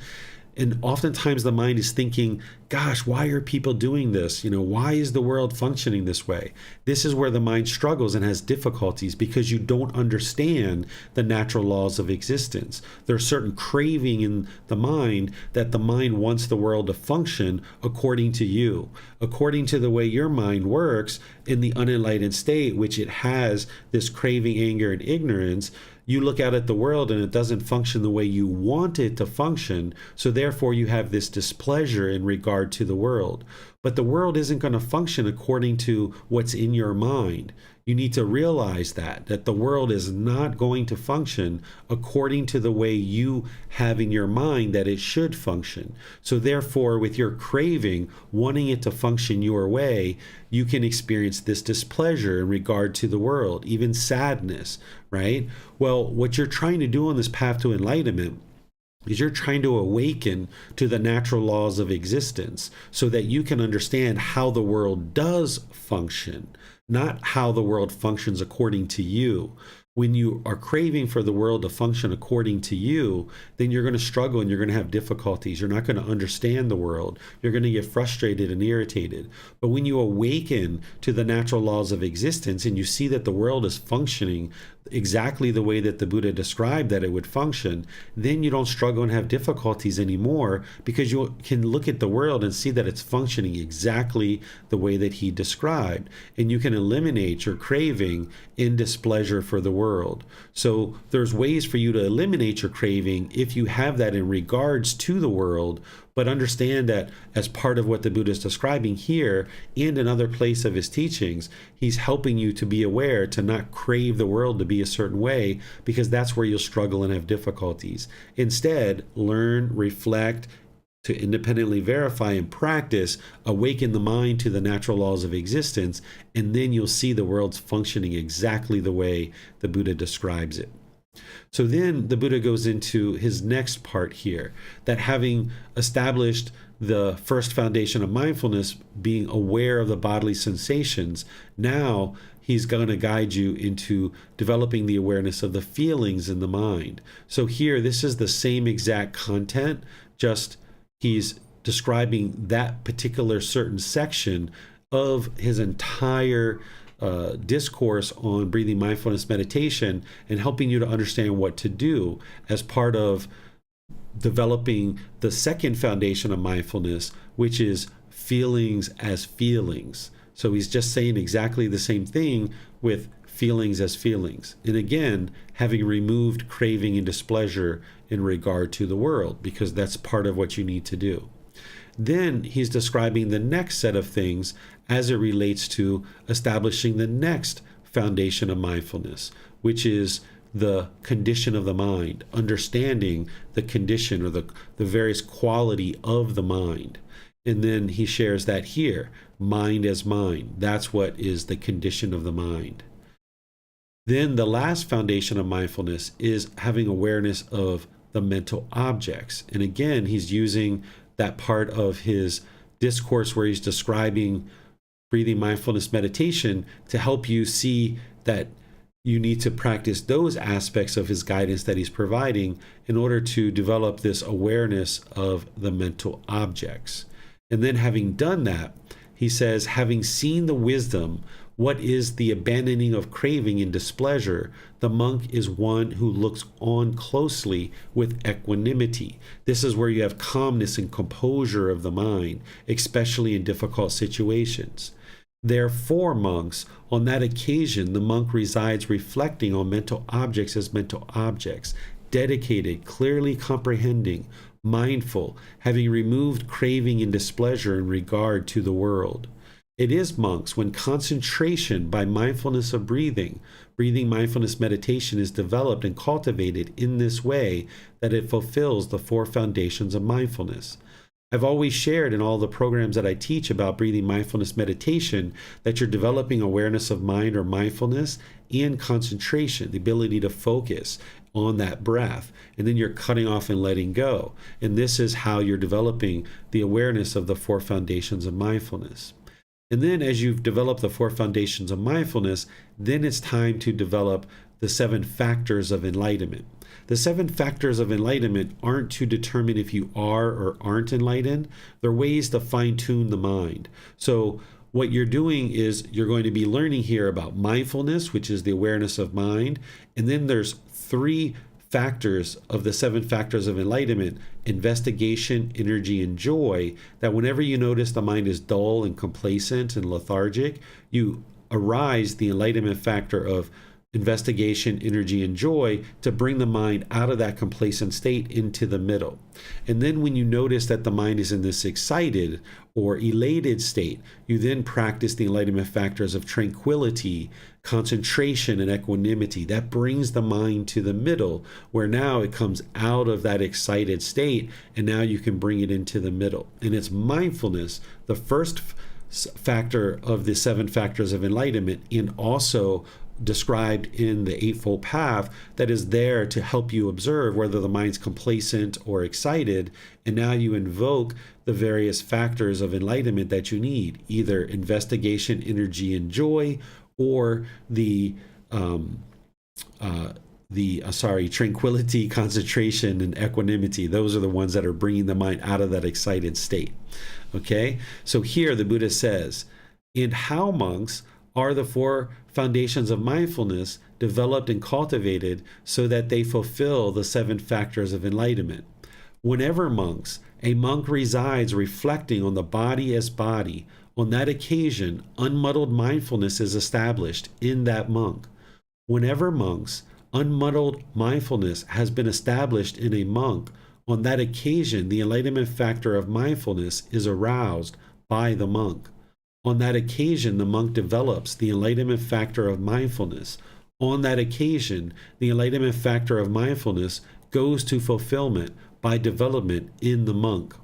and oftentimes the mind is thinking, gosh, why are people doing this? Why is the world functioning this way? This is where the mind struggles and has difficulties, because you don't understand the natural laws of existence. There's certain craving in the mind that the mind wants the world to function according to you, according to the way your mind works in the unenlightened state, which it has this craving, anger, and ignorance. You look out at the world and it doesn't function the way you want it to function. So therefore you have this displeasure in regard to the world. But the world isn't going to function according to what's in your mind. You need to realize that the world is not going to function according to the way you have in your mind that it should function. So therefore, with your craving, wanting it to function your way, you can experience this displeasure in regard to the world, even sadness, right? Well, what you're trying to do on this path to enlightenment is you're trying to awaken to the natural laws of existence so that you can understand how the world does function, not how the world functions according to you. When you are craving for the world to function according to you, then you're going to struggle and you're going to have difficulties. You're not going to understand the world. You're going to get frustrated and irritated. But when you awaken to the natural laws of existence and you see that the world is functioning exactly the way that the Buddha described that it would function, then you don't struggle and have difficulties anymore, because you can look at the world and see that it's functioning exactly the way that he described, and you can eliminate your craving in displeasure for the world. So there's ways for you to eliminate your craving if you have that in regards to the world. But understand that as part of what the Buddha is describing here and another place of his teachings, he's helping you to be aware to not crave the world to be a certain way, because that's where you'll struggle and have difficulties. Instead, learn, reflect, to independently verify and practice, awaken the mind to the natural laws of existence, and then you'll see the world's functioning exactly the way the Buddha describes it. So then the Buddha goes into his next part here, that having established the first foundation of mindfulness, being aware of the bodily sensations, now he's going to guide you into developing the awareness of the feelings in the mind. So here, this is the same exact content, just he's describing that particular certain section of his entire discourse on breathing mindfulness meditation and helping you to understand what to do as part of developing the second foundation of mindfulness, which is feelings as feelings. So he's just saying exactly the same thing with feelings as feelings. And again, having removed craving and displeasure in regard to the world, because that's part of what you need to do. Then he's describing the next set of things as it relates to establishing the next foundation of mindfulness, which is the condition of the mind, understanding the condition or the various quality of the mind. And then he shares that here, mind as mind. That's what is the condition of the mind. Then the last foundation of mindfulness is having awareness of the mental objects. And again, he's using that part of his discourse where he's describing breathing mindfulness meditation to help you see that you need to practice those aspects of his guidance that he's providing in order to develop this awareness of the mental objects. And then having done that, he says, having seen the wisdom, what is the abandoning of craving and displeasure, the monk is one who looks on closely with equanimity. This is where you have calmness and composure of the mind, especially in difficult situations. Therefore, monks, on that occasion, the monk resides reflecting on mental objects as mental objects, dedicated, clearly comprehending, mindful, having removed craving and displeasure in regard to the world. It is, monks, when concentration by mindfulness of breathing mindfulness meditation is developed and cultivated in this way that it fulfills the four foundations of mindfulness. I've always shared in all the programs that I teach about breathing mindfulness meditation that you're developing awareness of mind or mindfulness and concentration, the ability to focus on that breath, and then you're cutting off and letting go. And this is how you're developing the awareness of the four foundations of mindfulness. And then as you've developed the four foundations of mindfulness, then it's time to develop the 7 factors of enlightenment. The 7 factors of enlightenment aren't to determine if you are or aren't enlightened. They're ways to fine-tune the mind. So what you're doing is you're going to be learning here about mindfulness, which is the awareness of mind. And then there's 3 factors of the 7 factors of enlightenment: investigation, energy, and joy, that whenever you notice the mind is dull and complacent and lethargic, you arise the enlightenment factor of investigation, energy, and joy to bring the mind out of that complacent state into the middle. And then when you notice that the mind is in this excited or elated state, you then practice the enlightenment factors of tranquility, concentration, and equanimity. That brings the mind to the middle, where now it comes out of that excited state, and now you can bring it into the middle. And it's mindfulness, the first factor of the 7 factors of enlightenment, and also described in the Eightfold Path, that is there to help you observe whether the mind's complacent or excited. And now you invoke the various factors of enlightenment that you need, either investigation, energy, and joy, or the tranquility, concentration, and equanimity. Those are the ones that are bringing the mind out of that excited state. Okay, so here the Buddha says, and how, monks, are the 4 foundations of mindfulness developed and cultivated so that they fulfill the 7 factors of enlightenment? Whenever, monks, a monk resides reflecting on the body as body, on that occasion, unmuddled mindfulness is established in that monk. Whenever, monks, unmuddled mindfulness has been established in a monk, on that occasion, the enlightenment factor of mindfulness is aroused by the monk. On that occasion, the monk develops the enlightenment factor of mindfulness. On that occasion, the enlightenment factor of mindfulness goes to fulfillment by development in the monk.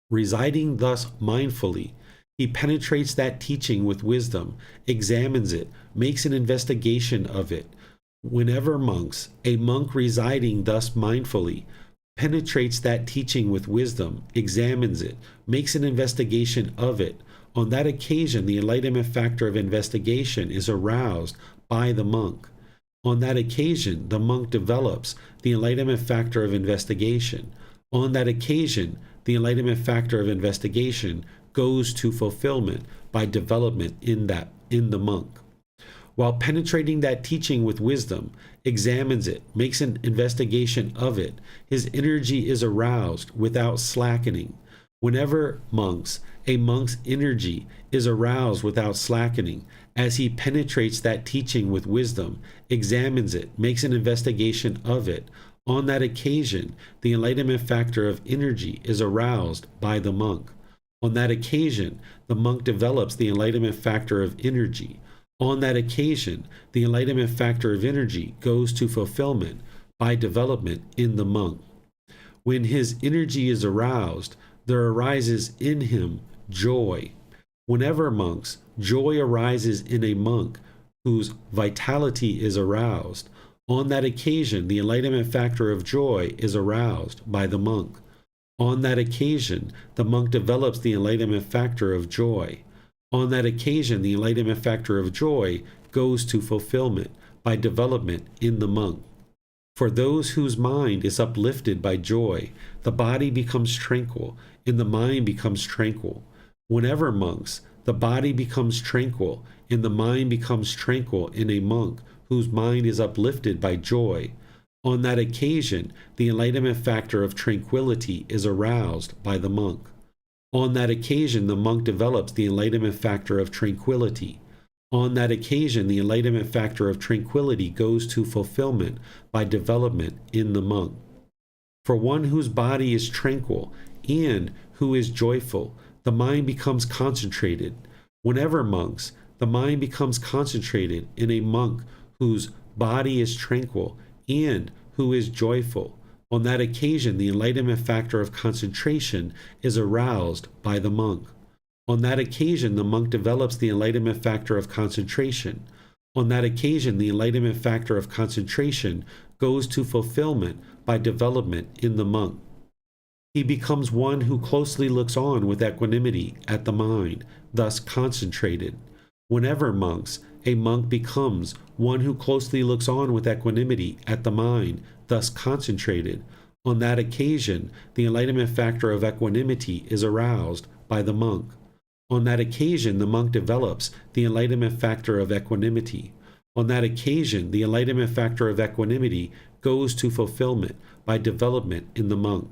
Residing thus mindfully, he penetrates that teaching with wisdom, examines it, makes an investigation of it. Whenever, monks, a monk residing thus mindfully penetrates that teaching with wisdom, examines it, makes an investigation of it, on that occasion, the enlightenment factor of investigation is aroused by the monk. On that occasion, the monk develops the enlightenment factor of investigation. On that occasion, the enlightenment factor of investigation goes to fulfillment by development in the monk. While penetrating that teaching with wisdom, examines it, makes an investigation of it, his energy is aroused without slackening. Whenever a monk's energy is aroused without slackening, as he penetrates that teaching with wisdom, examines it, makes an investigation of it. On that occasion, the enlightenment factor of energy is aroused by the monk. On that occasion, the monk develops the enlightenment factor of energy. On that occasion, the enlightenment factor of energy goes to fulfillment by development in the monk. When his energy is aroused, there arises in him joy. Whenever joy arises in a monk whose vitality is aroused, on that occasion the enlightenment factor of joy is aroused by the monk. On that occasion, the monk develops the enlightenment factor of joy. On that occasion, the enlightenment factor of joy goes to fulfillment by development in the monk. For those whose mind is uplifted by joy, the body becomes tranquil and the mind becomes tranquil. Whenever the body becomes tranquil and the mind becomes tranquil in a monk whose mind is uplifted by joy, on that occasion, the enlightenment factor of tranquility is aroused by the monk. On that occasion, the monk develops the enlightenment factor of tranquility. On that occasion, the enlightenment factor of tranquility goes to fulfillment by development in the monk. For one whose body is tranquil and who is joyful, the mind becomes concentrated. Whenever the mind becomes concentrated in a monk whose body is tranquil and who is joyful, on that occasion the enlightenment factor of concentration is aroused by the monk. On that occasion the monk develops the enlightenment factor of concentration. On that occasion the enlightenment factor of concentration goes to fulfillment by development in the monk. He becomes one who closely looks on with equanimity at the mind, thus concentrated. Whenever a monk becomes one who closely looks on with equanimity at the mind, thus concentrated, on that occasion the enlightenment factor of equanimity is aroused by the monk. On that occasion the monk develops the enlightenment factor of equanimity. On that occasion the enlightenment factor of equanimity goes to fulfillment by development in the monk.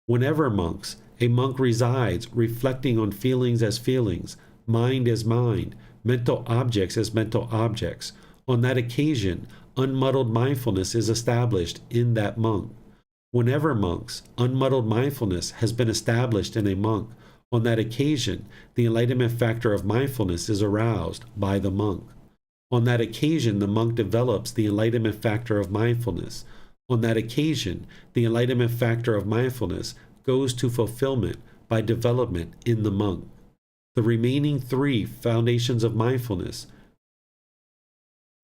Whenever a monk resides reflecting on feelings as feelings, mind as mind, mental objects as mental objects, on that occasion unmuddled mindfulness is established in that monk. Whenever unmuddled mindfulness has been established in a monk, on that occasion the enlightenment factor of mindfulness is aroused by the monk. On that occasion the monk develops the enlightenment factor of mindfulness. On that occasion, the enlightenment factor of mindfulness goes to fulfillment by development in the monk. The remaining 3 foundations of mindfulness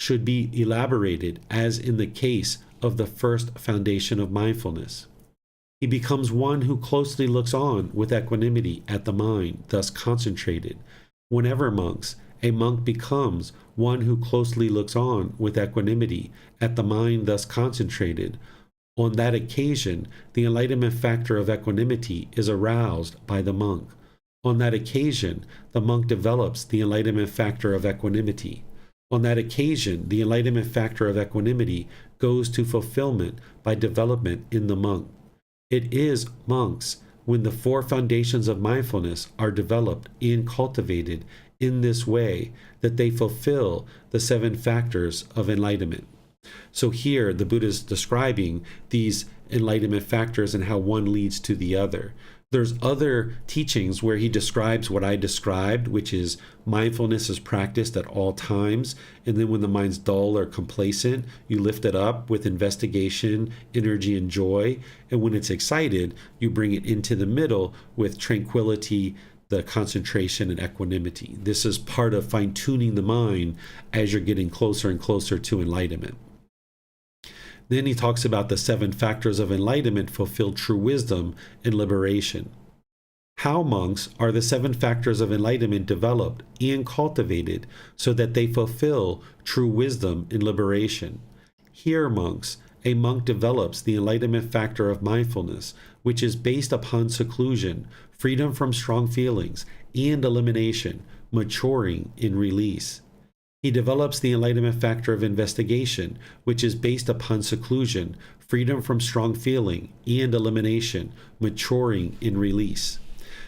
should be elaborated as in the case of the first foundation of mindfulness. He becomes one who closely looks on with equanimity at the mind, thus concentrated. Whenever a monk becomes one who closely looks on with equanimity at the mind, thus concentrated, on that occasion the enlightenment factor of equanimity is aroused by the monk. On that occasion the monk develops the enlightenment factor of equanimity. On that occasion the enlightenment factor of equanimity goes to fulfillment by development in the monk. It is when the 4 foundations of mindfulness are developed and cultivated in this way that they fulfill the 7 factors of enlightenment. So here the Buddha is describing these enlightenment factors and how one leads to the other. There's other teachings where he describes what I described, which is mindfulness is practiced at all times, and then when the mind's dull or complacent, you lift it up with investigation, energy, and joy, and when it's excited, you bring it into the middle with tranquility, the concentration, and equanimity. This is part of fine-tuning the mind as you're getting closer and closer to enlightenment. Then he talks about the 7 factors of enlightenment fulfill true wisdom and liberation. How, are the 7 factors of enlightenment developed and cultivated so that they fulfill true wisdom and liberation? Here, a monk develops the enlightenment factor of mindfulness, which is based upon seclusion, freedom from strong feelings, and elimination, maturing in release. He develops the enlightenment factor of investigation, which is based upon seclusion, freedom from strong feeling, and elimination, maturing in release.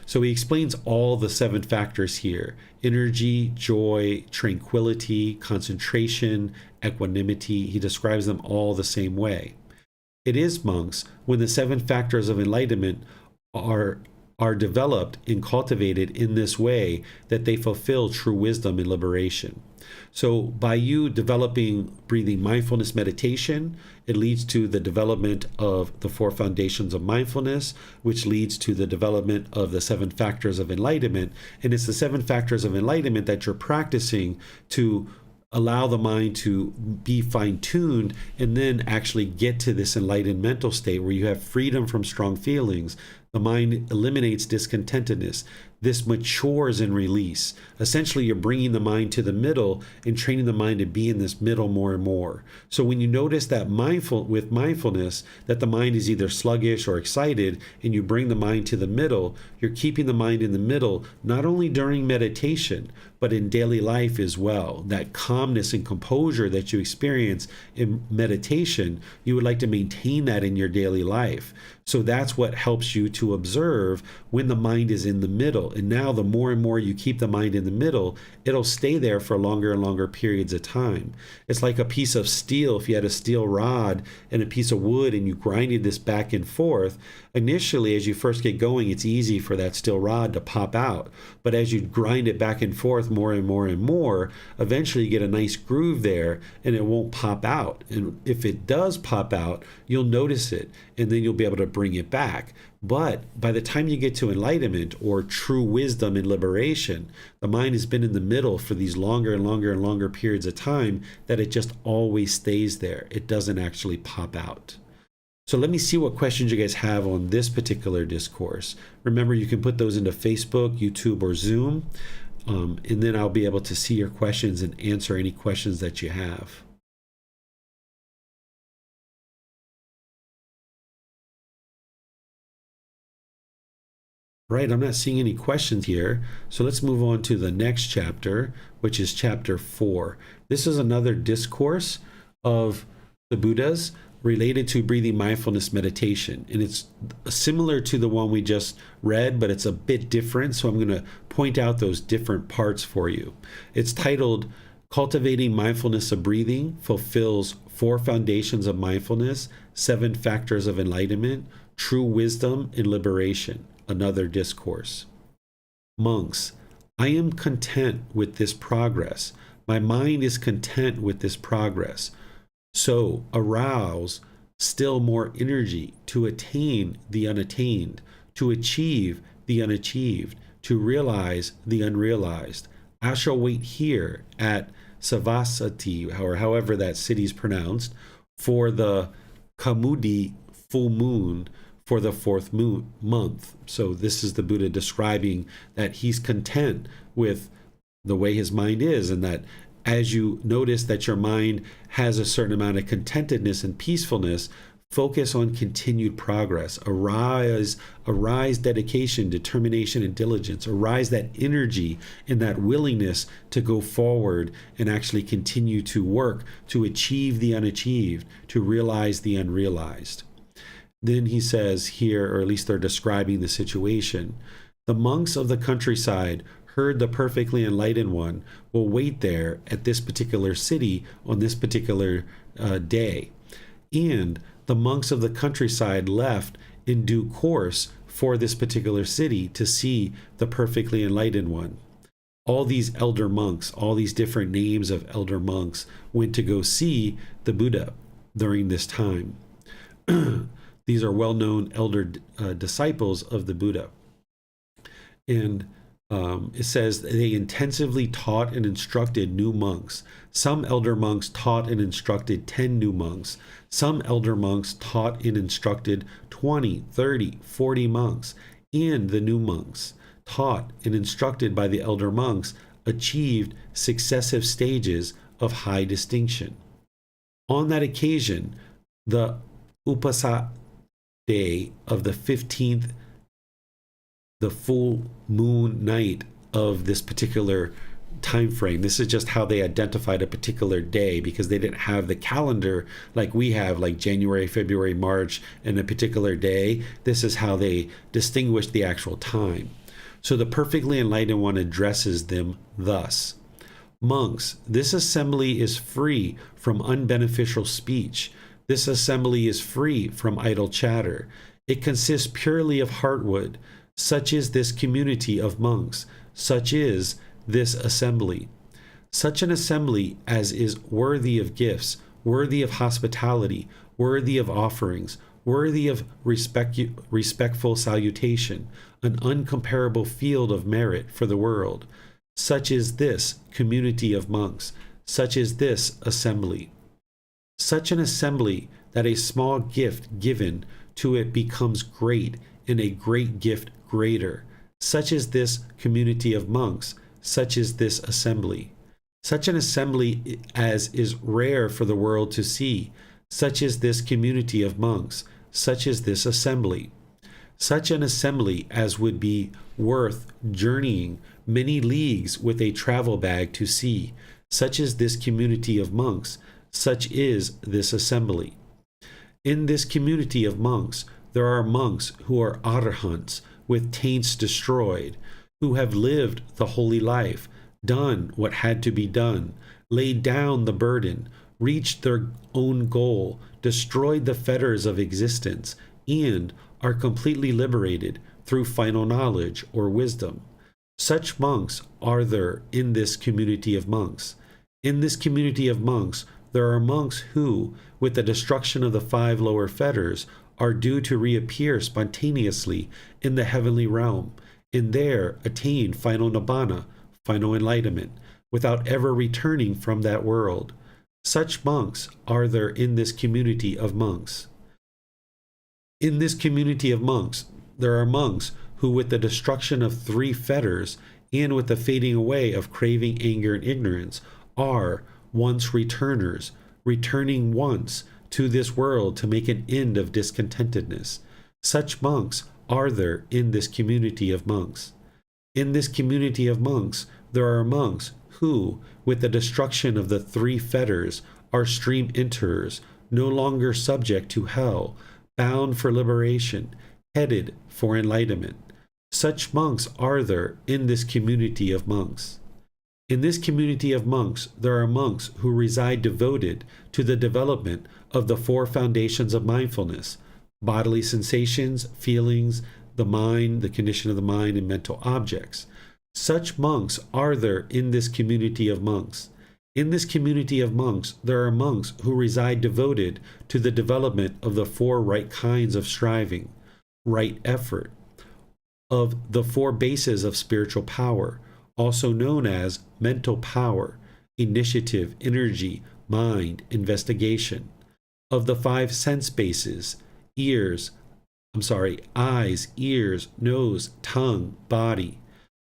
So he explains all the 7 factors here: energy, joy, tranquility, concentration, equanimity. He describes them all the same way. It is, monks, when the 7 factors of enlightenment are developed and cultivated in this way that they fulfill true wisdom and liberation. So by you developing breathing mindfulness meditation, it leads to the development of the 4 foundations of mindfulness, which leads to the development of the 7 factors of enlightenment. And it's the 7 factors of enlightenment that you're practicing to allow the mind to be fine-tuned and then actually get to this enlightened mental state where you have freedom from strong feelings. The mind eliminates discontentedness. This matures in release. Essentially, you're bringing the mind to the middle and training the mind to be in this middle more and more. So when you notice that with mindfulness, that the mind is either sluggish or excited, and you bring the mind to the middle, you're keeping the mind in the middle, not only during meditation, but in daily life as well. That calmness and composure that you experience in meditation, you would like to maintain that in your daily life. So that's what helps you to observe when the mind is in the middle. And now the more and more you keep the mind in the middle, it'll stay there for longer and longer periods of time. It's like a piece of steel. If you had a steel rod and a piece of wood and you grinded this back and forth, initially, as you first get going, it's easy for that steel rod to pop out. But as you grind it back and forth more and more and more, eventually you get a nice groove there and it won't pop out. And if it does pop out, you'll notice it and then you'll be able to bring it back. But by the time you get to enlightenment or true wisdom and liberation, the mind has been in the middle for these longer and longer and longer periods of time that it just always stays there. It doesn't actually pop out. So let me see what questions you guys have on this particular discourse. Remember, you can put those into Facebook, YouTube, or Zoom, and then I'll be able to see your questions and answer any questions that you have. Right, I'm not seeing any questions here. So let's move on to the next chapter, which is chapter 4. This is another discourse of the Buddhas related to breathing mindfulness meditation. And it's similar to the one we just read, but it's a bit different. So I'm going to point out those different parts for you. It's titled, Cultivating Mindfulness of Breathing Fulfills 4 Foundations of Mindfulness, 7 Factors of Enlightenment, True Wisdom and Liberation. Another discourse. Monks, I am content with this progress. My mind is content with this progress. So arouse still more energy to attain the unattained, to achieve the unachieved, to realize the unrealized. I shall wait here at Savasati, or however that city is pronounced, for the Kamudi full moon for the 4th month. So this is the Buddha describing that he's content with the way his mind is, and that as you notice that your mind has a certain amount of contentedness and peacefulness, focus on continued progress. Arise dedication, determination, and diligence. Arise that energy and that willingness to go forward and actually continue to work to achieve the unachieved, to realize the unrealized. Then he says here, or at least they're describing the situation, the monks of the countryside heard the perfectly enlightened one will wait there at this particular city on this particular day. And the monks of the countryside left in due course for this particular city to see the perfectly enlightened one. All these elder monks, all these different names of elder monks went to go see the Buddha during this time. These are well-known elder disciples of the Buddha. And it says they intensively taught and instructed new monks. Some elder monks taught and instructed 10 new monks. Some elder monks taught and instructed 20, 30, 40 monks. And the new monks, taught and instructed by the elder monks, achieved successive stages of high distinction. On that occasion, the Upasa day of the 15th, the full moon night of this particular time frame. This is just how they identified a particular day, because they didn't have the calendar like we have, like January, February, March, and a particular day. This is how they distinguished the actual time. So the perfectly enlightened one addresses them thus: monks, this assembly is free from unbeneficial speech. This assembly is free from idle chatter. It consists purely of heartwood. Such is this community of monks. Such is this assembly. Such an assembly as is worthy of gifts, worthy of hospitality, worthy of offerings, worthy of respectful salutation, an uncomparable field of merit for the world. Such is this community of monks. Such is this assembly. Such an assembly that a small gift given to it becomes great, and a great gift greater. Such is this community of monks. Such is this assembly. Such an assembly as is rare for the world to see. Such is this community of monks. Such is this assembly. Such an assembly as would be worth journeying many leagues with a travel bag to see. Such is this community of monks. Such is this assembly. In this community of monks, there are monks who are arahants, with taints destroyed, who have lived the holy life, done what had to be done, laid down the burden, reached their own goal, destroyed the fetters of existence, and are completely liberated through final knowledge or wisdom. Such monks are there in this community of monks. In this community of monks, there are monks who, with the destruction of the 5 lower fetters, are due to reappear spontaneously in the heavenly realm, and there attain final nibbana, final enlightenment, without ever returning from that world. Such monks are there in this community of monks. In this community of monks, there are monks who, with the destruction of 3 fetters, and with the fading away of craving, anger, and ignorance, are once returners, returning once to this world to make an end of discontentedness. Such monks are there in this community of monks. In this community of monks, there are monks who, with the destruction of the 3 fetters, are stream enterers, no longer subject to hell, bound for liberation, headed for enlightenment. Such monks are there in this community of monks. In this community of monks, there are monks who reside devoted to the development of the 4 foundations of mindfulness: bodily sensations, feelings, the mind, the condition of the mind, and mental objects. Such monks are there in this community of monks. In this community of monks, there are monks who reside devoted to the development of the 4 right kinds of striving, right effort, of the 4 bases of spiritual power, also known as mental power, initiative, energy, mind, investigation, of the 5 sense bases, eyes, ears, nose, tongue, body,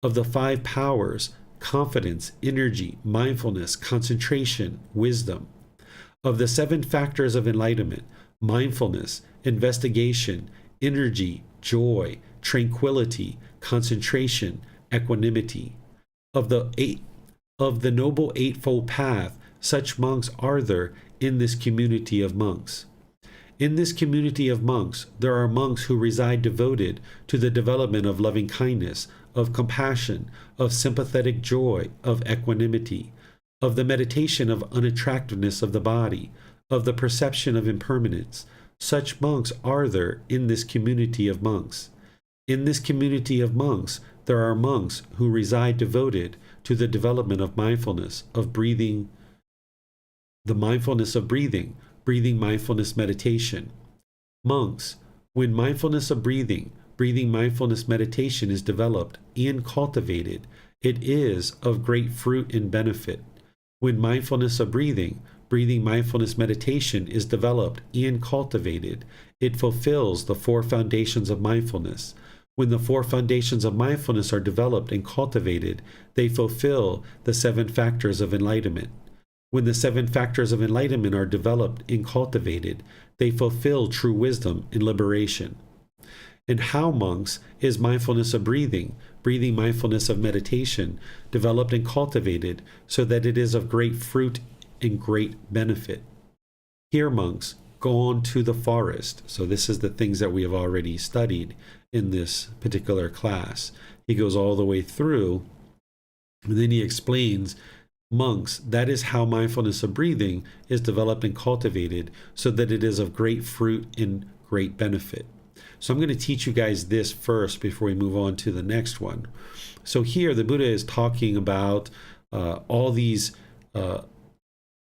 of the 5 powers, confidence, energy, mindfulness, concentration, wisdom, of the 7 factors of enlightenment, mindfulness, investigation, energy, joy, tranquility, concentration, equanimity, of the noble eightfold path. Such monks are there in this community of monks. In this community of monks, there are monks who reside devoted to the development of loving kindness, of compassion, of sympathetic joy, of equanimity, of the meditation of unattractiveness of the body, of the perception of impermanence. Such monks are there in this community of monks. In this community of monks, there are monks who reside devoted to the development of mindfulness, of breathing, the mindfulness of breathing, breathing mindfulness meditation. Monks, when mindfulness of breathing, breathing mindfulness meditation is developed and cultivated, it is of great fruit and benefit. When mindfulness of breathing, breathing mindfulness meditation is developed and cultivated, it fulfills the 4 foundations of mindfulness. When the 4 foundations of mindfulness are developed and cultivated, they fulfill the 7 factors of enlightenment. When the 7 factors of enlightenment are developed and cultivated, they fulfill true wisdom and liberation. And how, monks, is mindfulness of breathing, breathing mindfulness of meditation, developed and cultivated so that it is of great fruit and great benefit? Here, monks, go on to the forest. So this is the things that we have already studied in this particular class. He goes all the way through, and then he explains, monks, that is how mindfulness of breathing is developed and cultivated so that it is of great fruit and great benefit. So I'm going to teach you guys this first before we move on to the next one. So here the Buddha is talking about all these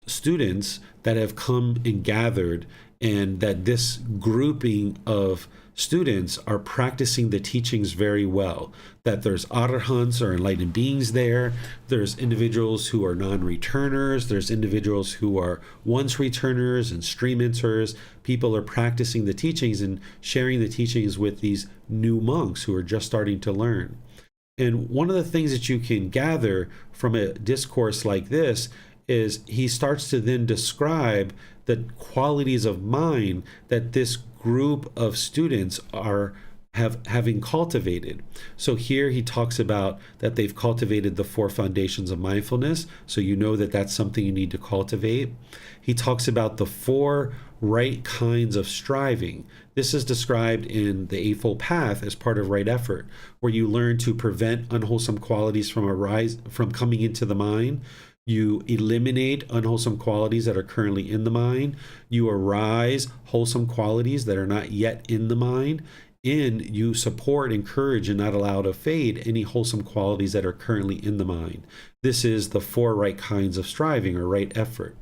students that have come and gathered, and that this grouping of students are practicing the teachings very well. That there's arahants or enlightened beings there. There's individuals who are non-returners. There's individuals who are once returners and stream enters. People are practicing the teachings and sharing the teachings with these new monks who are just starting to learn. And one of the things that you can gather from a discourse like this is he starts to then describe the qualities of mind that this group of students are having cultivated. So here he talks about that they've cultivated the 4 foundations of mindfulness. So you know that that's something you need to cultivate. He talks about the 4 right kinds of striving. This is described in the Eightfold Path as part of right effort, where you learn to prevent unwholesome qualities from coming into the mind. You eliminate unwholesome qualities that are currently in the mind. You arise wholesome qualities that are not yet in the mind. And you support, encourage, and not allow to fade any wholesome qualities that are currently in the mind. This is the 4 right kinds of striving or right effort.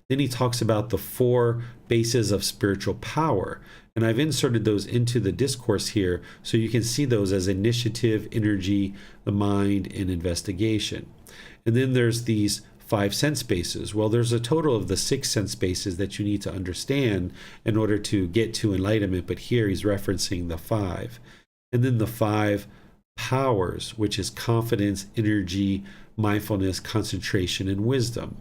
Then he talks about the 4 bases of spiritual power. And I've inserted those into the discourse here so you can see those as initiative, energy, the mind, and investigation. And then there's these 5 sense bases. Well, there's a total of the 6 sense bases that you need to understand in order to get to enlightenment, but here he's referencing the 5. And then the 5 powers, which is confidence, energy, mindfulness, concentration, and wisdom.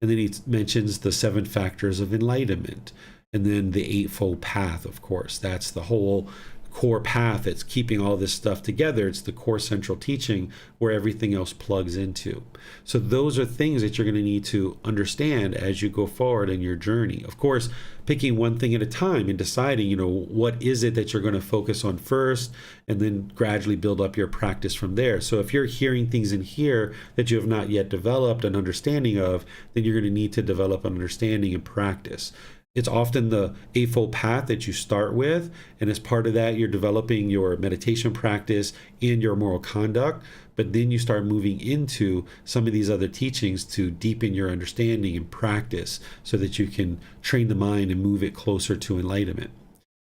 And then he mentions the 7 factors of enlightenment. And then the Eightfold Path, of course. That's the whole core path that's keeping all this stuff together. It's the core central teaching where everything else plugs into. So those are things that you're going to need to understand as you go forward in your journey. Of course, picking one thing at a time and deciding, what is it that you're going to focus on first, and then gradually build up your practice from there. So if you're hearing things in here that you have not yet developed an understanding of, then you're going to need to develop an understanding and practice. It's often the Eightfold Path that you start with, and as part of that, you're developing your meditation practice and your moral conduct, but then you start moving into some of these other teachings to deepen your understanding and practice so that you can train the mind and move it closer to enlightenment.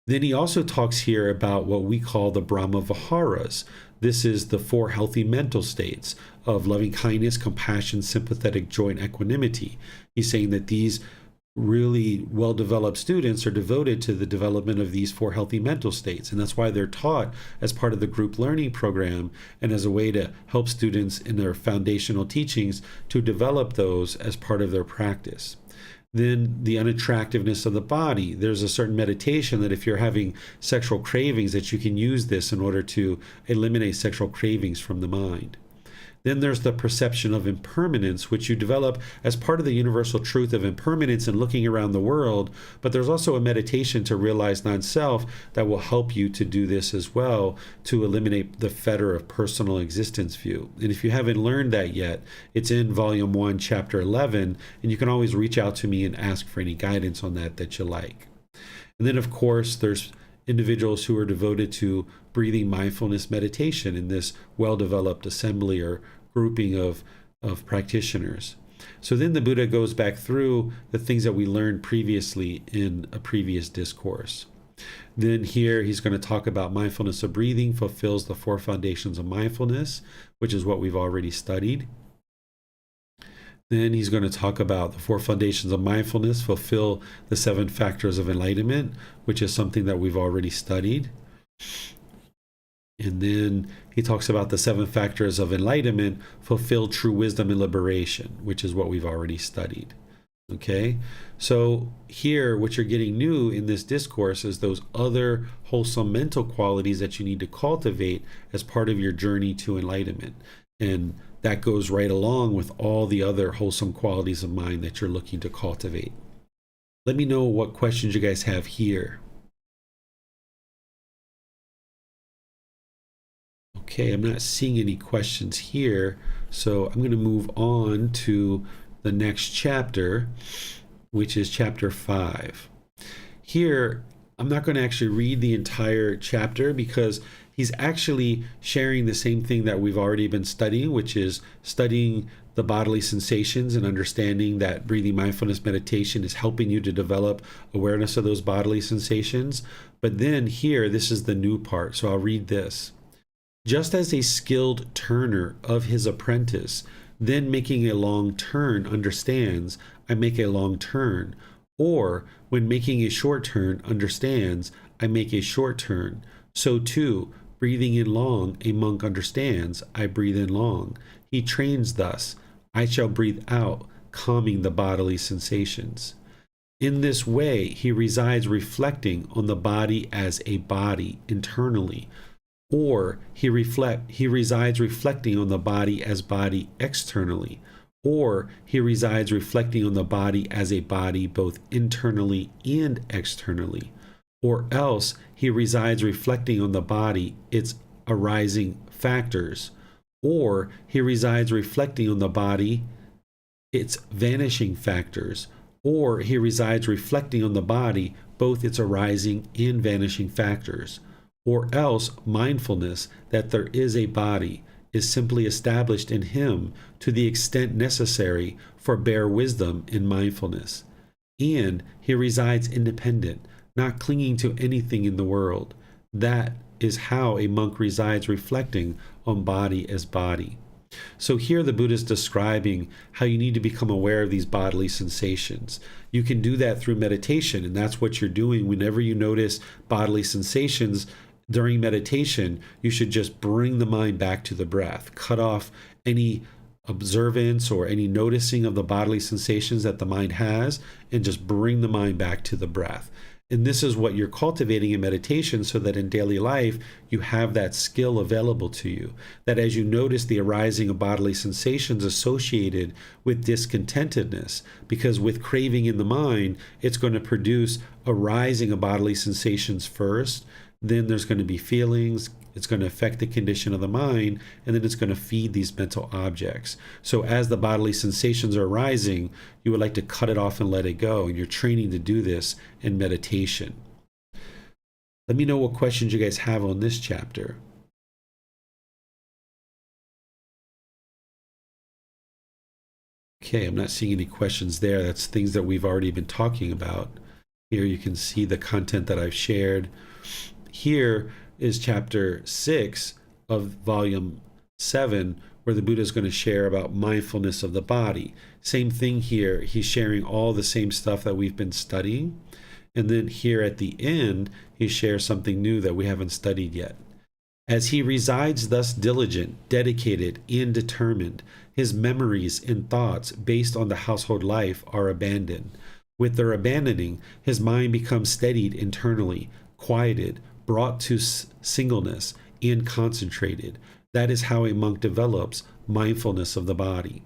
Then he also talks here about what we call the Brahma Viharas. This is the 4 healthy mental states of loving kindness, compassion, sympathetic joy, and equanimity. He's saying that these really well-developed students are devoted to the development of these 4 healthy mental states, and that's why they're taught as part of the group learning program and as a way to help students in their foundational teachings to develop those as part of their practice. Then the unattractiveness of the body. There's a certain meditation that if you're having sexual cravings, that you can use this in order to eliminate sexual cravings from the mind. Then there's the perception of impermanence, which you develop as part of the universal truth of impermanence and looking around the world. But there's also a meditation to realize non-self that will help you to do this as well, to eliminate the fetter of personal existence view. And if you haven't learned that yet, it's in Volume 1, Chapter 11, and you can always reach out to me and ask for any guidance on that you like. And then, of course, there's individuals who are devoted to breathing mindfulness meditation in this well-developed assembly or grouping of practitioners. So then the Buddha goes back through the things that we learned previously in a previous discourse. Then here he's going to talk about mindfulness of breathing fulfills the 4 foundations of mindfulness, which is what we've already studied. Then he's going to talk about the 4 foundations of mindfulness fulfill the 7 factors of enlightenment, which is something that we've already studied. And then he talks about the 7 factors of enlightenment fulfill true wisdom and liberation, which is what we've already studied. Okay, so here what you're getting new in this discourse is those other wholesome mental qualities that you need to cultivate as part of your journey to enlightenment. And that goes right along with all the other wholesome qualities of mind that you're looking to cultivate. Let me know what questions you guys have here. Okay, I'm not seeing any questions here, so I'm going to move on to the next chapter, which is chapter 5. Here, I'm not going to actually read the entire chapter because he's actually sharing the same thing that we've already been studying, which is studying the bodily sensations and understanding that breathing mindfulness meditation is helping you to develop awareness of those bodily sensations. But then here, this is the new part, so I'll read this. Just as a skilled turner of his apprentice, then making a long turn, understands, I make a long turn, or when making a short turn, understands, I make a short turn, so too, breathing in long, a monk understands, I breathe in long. He trains thus, I shall breathe out, calming the bodily sensations. In this way, he resides reflecting on the body as a body internally, or he resides reflecting on the body as body externally, or he resides reflecting on the body as a body both internally and externally, or else he resides reflecting on the body, its arising factors, or he resides reflecting on the body, its vanishing factors, or he resides reflecting on the body, both its arising and vanishing factors. Or else mindfulness that there is a body is simply established in him to the extent necessary for bare wisdom in mindfulness. And he resides independent, not clinging to anything in the world. That is how a monk resides reflecting on body as body. So here the Buddha is describing how you need to become aware of these bodily sensations. You can do that through meditation, and that's what you're doing whenever you notice bodily sensations. During meditation, you should just bring the mind back to the breath, cut off any observance or any noticing of the bodily sensations that the mind has, and just bring the mind back to the breath. And this is what you're cultivating in meditation so that in daily life, you have that skill available to you. That as you notice the arising of bodily sensations associated with discontentedness, because with craving in the mind, it's going to produce arising of bodily sensations first. Then there's going to be feelings, it's going to affect the condition of the mind, and then it's going to feed these mental objects. So as the bodily sensations are arising, you would like to cut it off and let it go, and you're training to do this in meditation. Let me know what questions you guys have on this chapter. Okay, I'm not seeing any questions there. That's things that we've already been talking about. Here you can see the content that I've shared. Here is chapter 6 of volume 7, where the Buddha is going to share about mindfulness of the body. Same thing here. He's sharing all the same stuff that we've been studying. And then here at the end, he shares something new that we haven't studied yet. As he resides thus diligent, dedicated, and determined, his memories and thoughts based on the household life are abandoned. With their abandoning, his mind becomes steadied internally, quieted, brought to singleness, and concentrated. That is how a monk develops mindfulness of the body.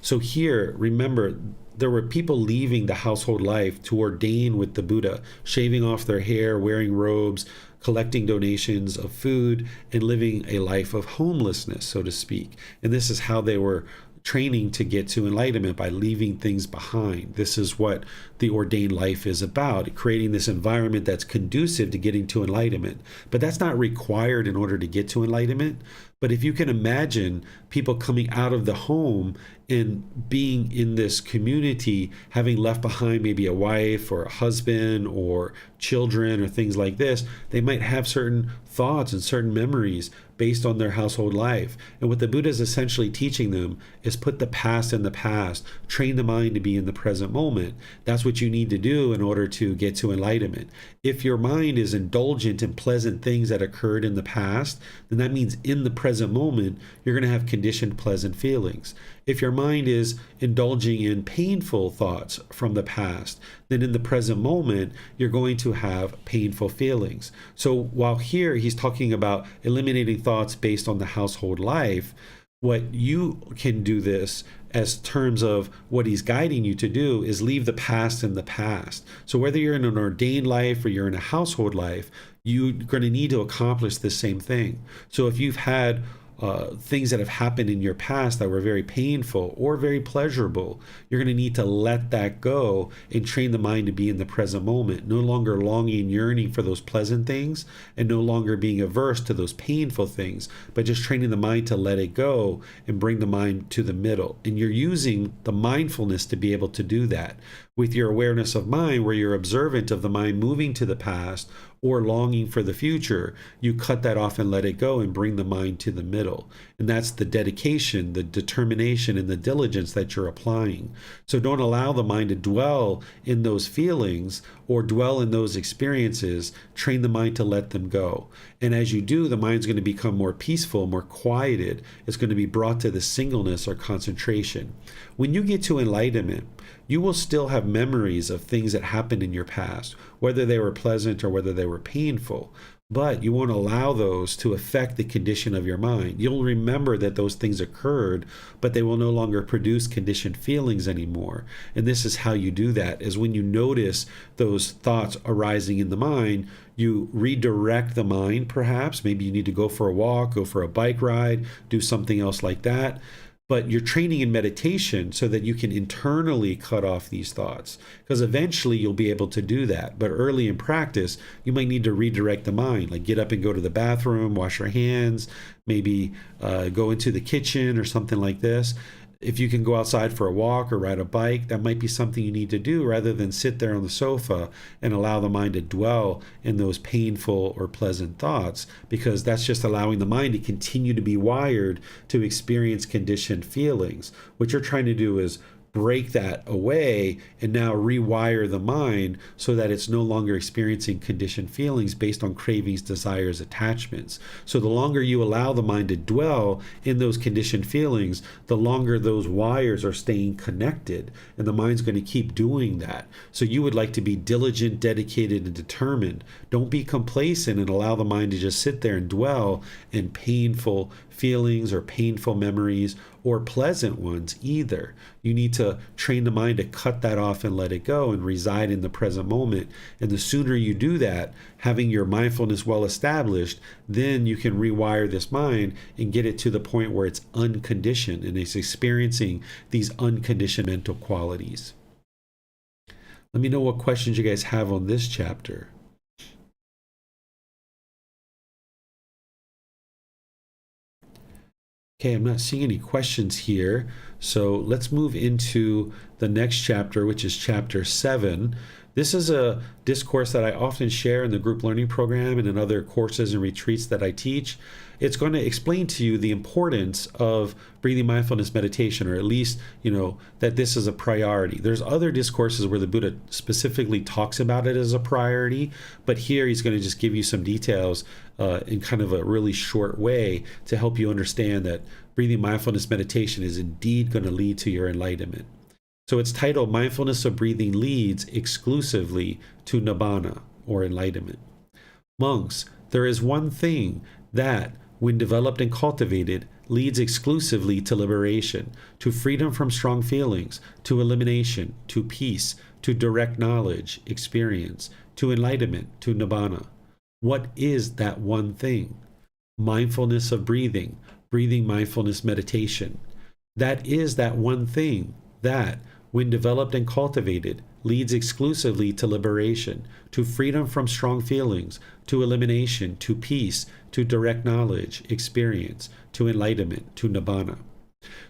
So here, remember, there were people leaving the household life to ordain with the Buddha, shaving off their hair, wearing robes, collecting donations of food, and living a life of homelessness, so to speak. And this is how they were training to get to enlightenment, by leaving things behind. This is what the ordained life is about, creating this environment that's conducive to getting to enlightenment. But that's not required in order to get to enlightenment. But if you can imagine people coming out of the home and being in this community, having left behind maybe a wife or a husband or children or things like this, they might have certain thoughts and certain memories based on their household life. And what the Buddha is essentially teaching them is put the past in the past, train the mind to be in the present moment. That's what you need to do in order to get to enlightenment. If your mind is indulgent in pleasant things that occurred in the past, then that means in the present moment, you're going to have conditioned pleasant feelings. If your mind is indulging in painful thoughts from the past, then in the present moment, you're going to have painful feelings. So while here he's talking about eliminating thoughts based on the household life, what you can do this as terms of what he's guiding you to do is leave the past in the past. So whether you're in an ordained life or you're in a household life, you're going to need to accomplish the same thing. So if you've had things that have happened in your past that were very painful or very pleasurable, you're going to need to let that go and train the mind to be in the present moment, no longer longing and yearning for those pleasant things and no longer being averse to those painful things, but just training the mind to let it go and bring the mind to the middle. And you're using the mindfulness to be able to do that. With your awareness of mind, where you're observant of the mind moving to the past or longing for the future, you cut that off and let it go and bring the mind to the middle. And that's the dedication, the determination, and the diligence that you're applying. So don't allow the mind to dwell in those feelings or dwell in those experiences. Train the mind to let them go. And as you do, the mind's going to become more peaceful, more quieted. It's going to be brought to the singleness or concentration. When you get to enlightenment, you will still have memories of things that happened in your past, whether they were pleasant or whether they were painful. But you won't allow those to affect the condition of your mind. You'll remember that those things occurred, but they will no longer produce conditioned feelings anymore. And this is how you do that, is when you notice those thoughts arising in the mind, you redirect the mind perhaps. Maybe you need to go for a walk, go for a bike ride, do something else like that. But you're training in meditation so that you can internally cut off these thoughts, because eventually you'll be able to do that. But early in practice, you might need to redirect the mind, like get up and go to the bathroom, wash your hands, maybe go into the kitchen or something like this. If you can go outside for a walk or ride a bike, that might be something you need to do rather than sit there on the sofa and allow the mind to dwell in those painful or pleasant thoughts, because that's just allowing the mind to continue to be wired to experience conditioned feelings. What you're trying to do is break that away and now rewire the mind so that it's no longer experiencing conditioned feelings based on cravings, desires, attachments. So the longer you allow the mind to dwell in those conditioned feelings, the longer those wires are staying connected, and the mind's going to keep doing that. So you would like to be diligent, dedicated, and determined. Don't be complacent and allow the mind to just sit there and dwell in painful feelings or painful memories or pleasant ones either. You need to train the mind to cut that off and let it go and reside in the present moment. And the sooner you do that, having your mindfulness well established, then you can rewire this mind and get it to the point where it's unconditioned and it's experiencing these unconditioned mental qualities. Let me know what questions you guys have on this chapter. Okay, I'm not seeing any questions here. So let's move into the next chapter, which is chapter 7. This is a discourse that I often share in the group learning program and in other courses and retreats that I teach. It's going to explain to you the importance of breathing mindfulness meditation, or at least, that this is a priority. There's other discourses where the Buddha specifically talks about it as a priority, but here he's going to just give you some details in kind of a really short way to help you understand that breathing mindfulness meditation is indeed going to lead to your enlightenment. So it's titled Mindfulness of Breathing Leads Exclusively to Nibbana, or Enlightenment. Monks, there is one thing that, when developed and cultivated, leads exclusively to liberation, to freedom from strong feelings, to elimination, to peace, to direct knowledge, experience, to enlightenment, to Nibbana. What is that one thing? Mindfulness of breathing, breathing mindfulness meditation. That is that one thing that, when developed and cultivated, leads exclusively to liberation, to freedom from strong feelings, to elimination, to peace, to direct knowledge, experience, to enlightenment, to nibbana.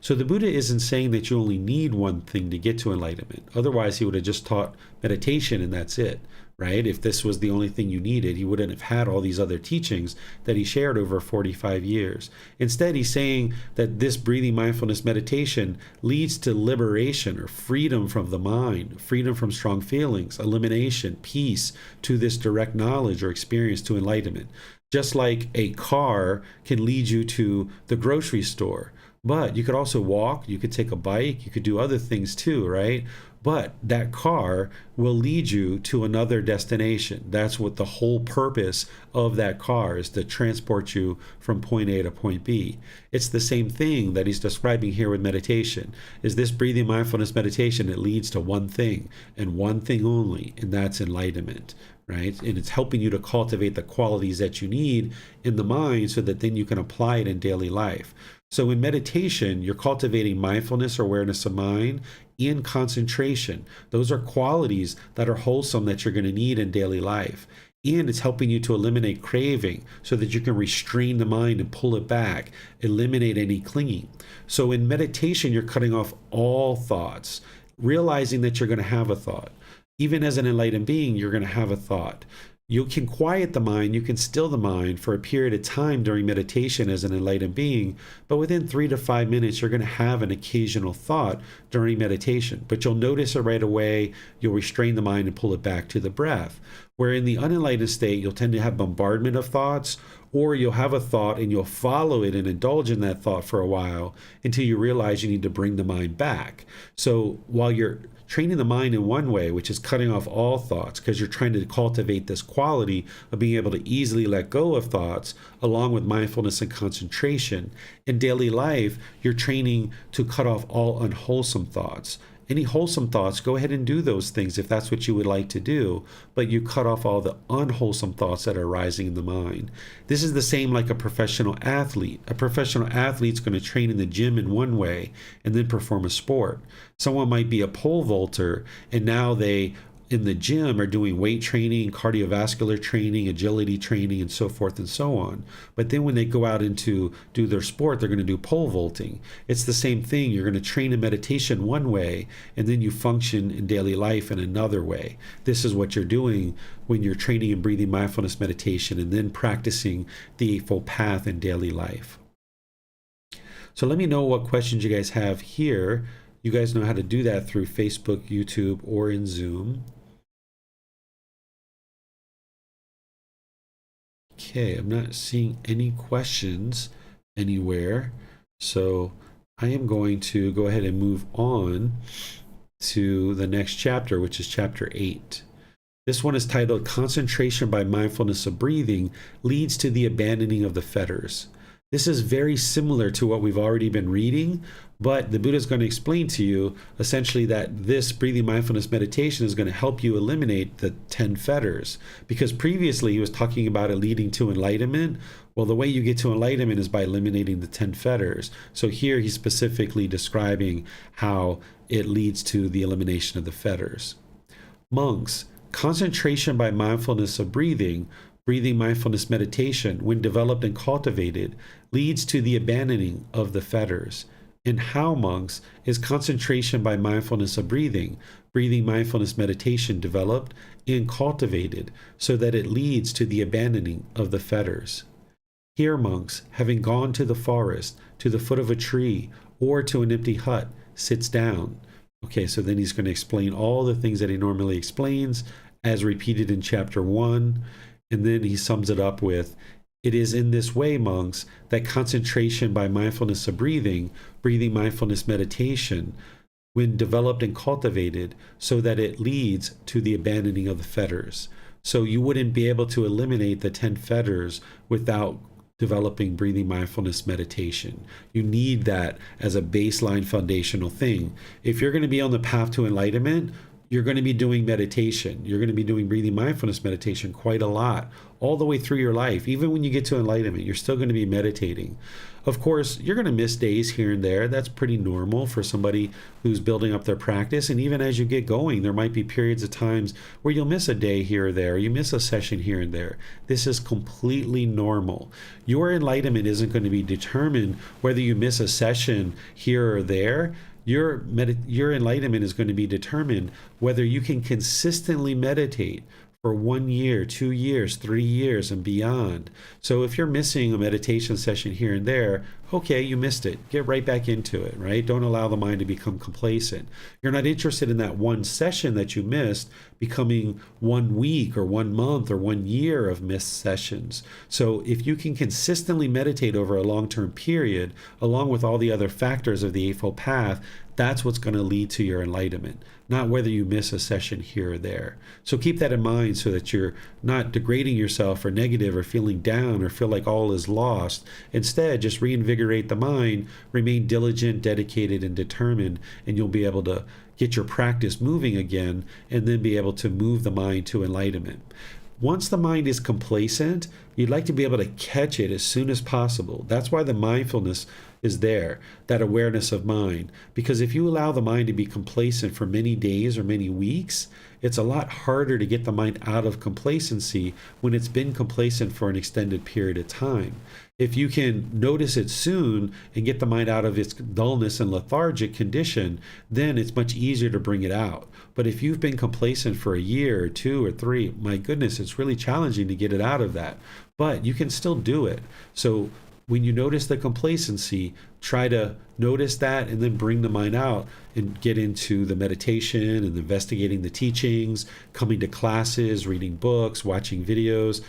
So the Buddha isn't saying that you only need one thing to get to enlightenment. Otherwise, he would have just taught meditation and that's it, right? If this was the only thing you needed, he wouldn't have had all these other teachings that he shared over 45 years. Instead, he's saying that this breathing mindfulness meditation leads to liberation or freedom from the mind, freedom from strong feelings, elimination, peace, to this direct knowledge or experience, to enlightenment. Just like a car can lead you to the grocery store. But you could also walk, you could take a bike, you could do other things too, right? But that car will lead you to another destination. That's what the whole purpose of that car is, to transport you from point A to point B. It's the same thing that he's describing here with meditation. Is this breathing mindfulness meditation, it leads to one thing and one thing only, and that's enlightenment. Right? And it's helping you to cultivate the qualities that you need in the mind so that then you can apply it in daily life. So in meditation, you're cultivating mindfulness or awareness of mind and concentration. Those are qualities that are wholesome that you're going to need in daily life. And it's helping you to eliminate craving so that you can restrain the mind and pull it back, eliminate any clinging. So in meditation, you're cutting off all thoughts, realizing that you're going to have a thought. Even as an enlightened being, you're going to have a thought. You can quiet the mind, you can still the mind for a period of time during meditation as an enlightened being, but within 3 to 5 minutes, you're going to have an occasional thought during meditation. But you'll notice it right away, you'll restrain the mind and pull it back to the breath. Where in the unenlightened state, you'll tend to have bombardment of thoughts, or you'll have a thought and you'll follow it and indulge in that thought for a while until you realize you need to bring the mind back. So while you're training the mind in one way, which is cutting off all thoughts, because you're trying to cultivate this quality of being able to easily let go of thoughts, along with mindfulness and concentration. In daily life, you're training to cut off all unwholesome thoughts. Any wholesome thoughts, go ahead and do those things if that's what you would like to do, but you cut off all the unwholesome thoughts that are arising in the mind. This is the same like a professional athlete. A professional athlete's going to train in the gym in one way and then perform a sport. Someone might be a pole vaulter and now they in the gym are doing weight training, cardiovascular training, agility training, and so forth and so on. But then when they go out into do their sport, they're going to do pole vaulting. It's the same thing. You're going to train in meditation one way, and then you function in daily life in another way. This is what you're doing when you're training in breathing mindfulness meditation and then practicing the Eightfold Path in daily life. So let me know what questions you guys have here. You guys know how to do that through Facebook, YouTube, or in Zoom. Okay, I'm not seeing any questions anywhere, so I am going to go ahead and move on to the next chapter, which is chapter 8. This one is titled Concentration by Mindfulness of Breathing Leads to the Abandoning of the Fetters. This is very similar to what we've already been reading, but the Buddha is going to explain to you essentially that this breathing mindfulness meditation is going to help you eliminate the 10 fetters. Because previously he was talking about it leading to enlightenment. Well, the way you get to enlightenment is by eliminating the 10 fetters. So here he's specifically describing how it leads to the elimination of the fetters. Monks, concentration by mindfulness of breathing mindfulness meditation, when developed and cultivated, leads to the abandoning of the fetters. And how, monks, is concentration by mindfulness of breathing mindfulness meditation developed and cultivated so that it leads to the abandoning of the fetters? Here, monks, having gone to the forest, to the foot of a tree, or to an empty hut, sits down. Okay, so then he's going to explain all the things that he normally explains as repeated in chapter 1. And then he sums it up with, it is in this way, monks, that concentration by mindfulness of breathing mindfulness meditation, when developed and cultivated, so that it leads to the abandoning of the fetters. So you wouldn't be able to eliminate the 10 fetters without developing breathing mindfulness meditation. You need that as a baseline foundational thing. If you're going to be on the path to enlightenment, you're going to be doing meditation. You're going to be doing breathing mindfulness meditation quite a lot, all the way through your life. Even when you get to enlightenment, you're still going to be meditating. Of course, you're going to miss days here and there. That's pretty normal for somebody who's building up their practice. And even as you get going, there might be periods of times where you'll miss a day here or there, you miss a session here and there. This is completely normal. Your enlightenment isn't going to be determined whether you miss a session here or there. Your enlightenment is going to be determined whether you can consistently meditate for 1 year, 2 years, 3 years, and beyond. So if you're missing a meditation session here and there, okay, you missed it. Get right back into it, right? Don't allow the mind to become complacent. You're not interested in that one session that you missed becoming 1 week or 1 month or 1 year of missed sessions. So if you can consistently meditate over a long-term period, along with all the other factors of the Eightfold Path, that's what's going to lead to your enlightenment, not whether you miss a session here or there. So keep that in mind so that you're not degrading yourself or negative or feeling down or feel like all is lost. Instead, just reinvigorate the mind, remain diligent, dedicated, and determined, and you'll be able to get your practice moving again and then be able to move the mind to enlightenment. Once the mind is complacent, you'd like to be able to catch it as soon as possible. That's why the mindfulness is there, that awareness of mind. Because if you allow the mind to be complacent for many days or many weeks, it's a lot harder to get the mind out of complacency when it's been complacent for an extended period of time. If you can notice it soon and get the mind out of its dullness and lethargic condition, then it's much easier to bring it out. But if you've been complacent for a year or 2 or 3, my goodness, it's really challenging to get it out of that. But you can still do it. So when you notice the complacency, try to notice that and then bring the mind out and get into the meditation and investigating the teachings, coming to classes, reading books, watching videos,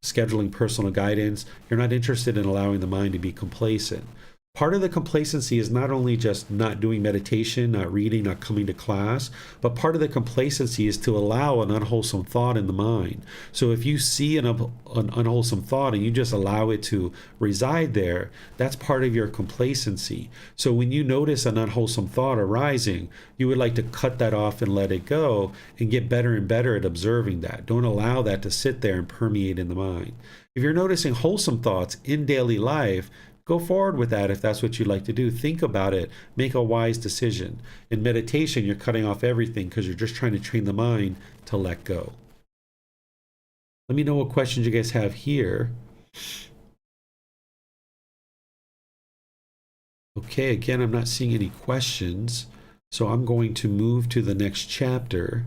scheduling personal guidance. You're not interested in allowing the mind to be complacent. Part of the complacency is not only just not doing meditation, not reading, not coming to class, but part of the complacency is to allow an unwholesome thought in the mind. So if you see an unwholesome thought and you just allow it to reside there, that's part of your complacency. So when you notice an unwholesome thought arising, you would like to cut that off and let it go and get better and better at observing that. Don't allow that to sit there and permeate in the mind. If you're noticing wholesome thoughts in daily life, go forward with that if that's what you'd like to do. Think about it. Make a wise decision. In meditation, you're cutting off everything because you're just trying to train the mind to let go. Let me know what questions you guys have here. Okay, again, I'm not seeing any questions. So I'm going to move to the next chapter,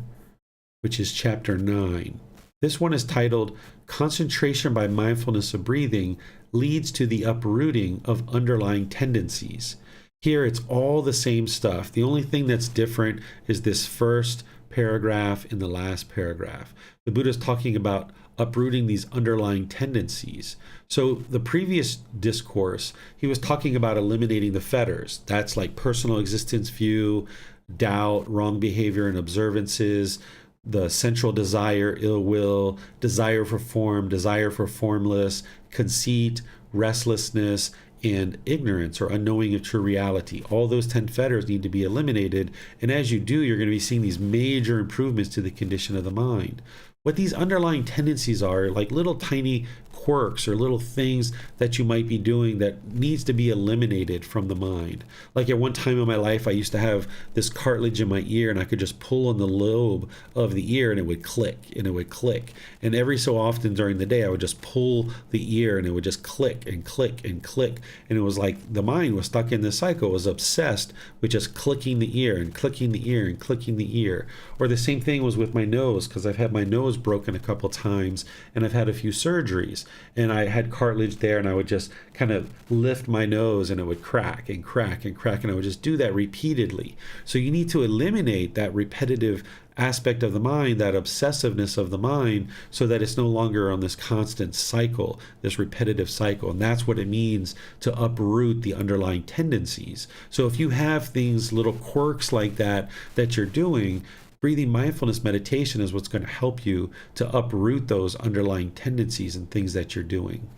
which is chapter 9. This one is titled, Concentration by Mindfulness of Breathing Leads to the Uprooting of Underlying Tendencies. Here it's all the same stuff. The only thing that's different is this first paragraph and the last paragraph. The Buddha is talking about uprooting these underlying tendencies. So the previous discourse, he was talking about eliminating the fetters. That's like personal existence view, doubt, wrong behavior and observances, the central desire, ill will, desire for form, desire for formless, conceit, restlessness, and ignorance or unknowing of true reality. All those 10 fetters need to be eliminated. And as you do, you're going to be seeing these major improvements to the condition of the mind. What these underlying tendencies are like little tiny quirks or little things that you might be doing that needs to be eliminated from the mind. Like at one time in my life, I used to have this cartilage in my ear and I could just pull on the lobe of the ear and it would click and it would click. And every so often during the day, I would just pull the ear and it would just click and click and click. And it was like the mind was stuck in this cycle. It was obsessed with just clicking the ear and clicking the ear and clicking the ear. Or the same thing was with my nose, because I've had my nose broken a couple times and I've had a few surgeries. And I had cartilage there and I would just kind of lift my nose and it would crack and crack and crack. And I would just do that repeatedly. So you need to eliminate that repetitive aspect of the mind, that obsessiveness of the mind, so that it's no longer on this constant cycle, this repetitive cycle. And that's what it means to uproot the underlying tendencies. So if you have things, little quirks like that you're doing, breathing mindfulness meditation is what's going to help you to uproot those underlying tendencies and things that you're doing.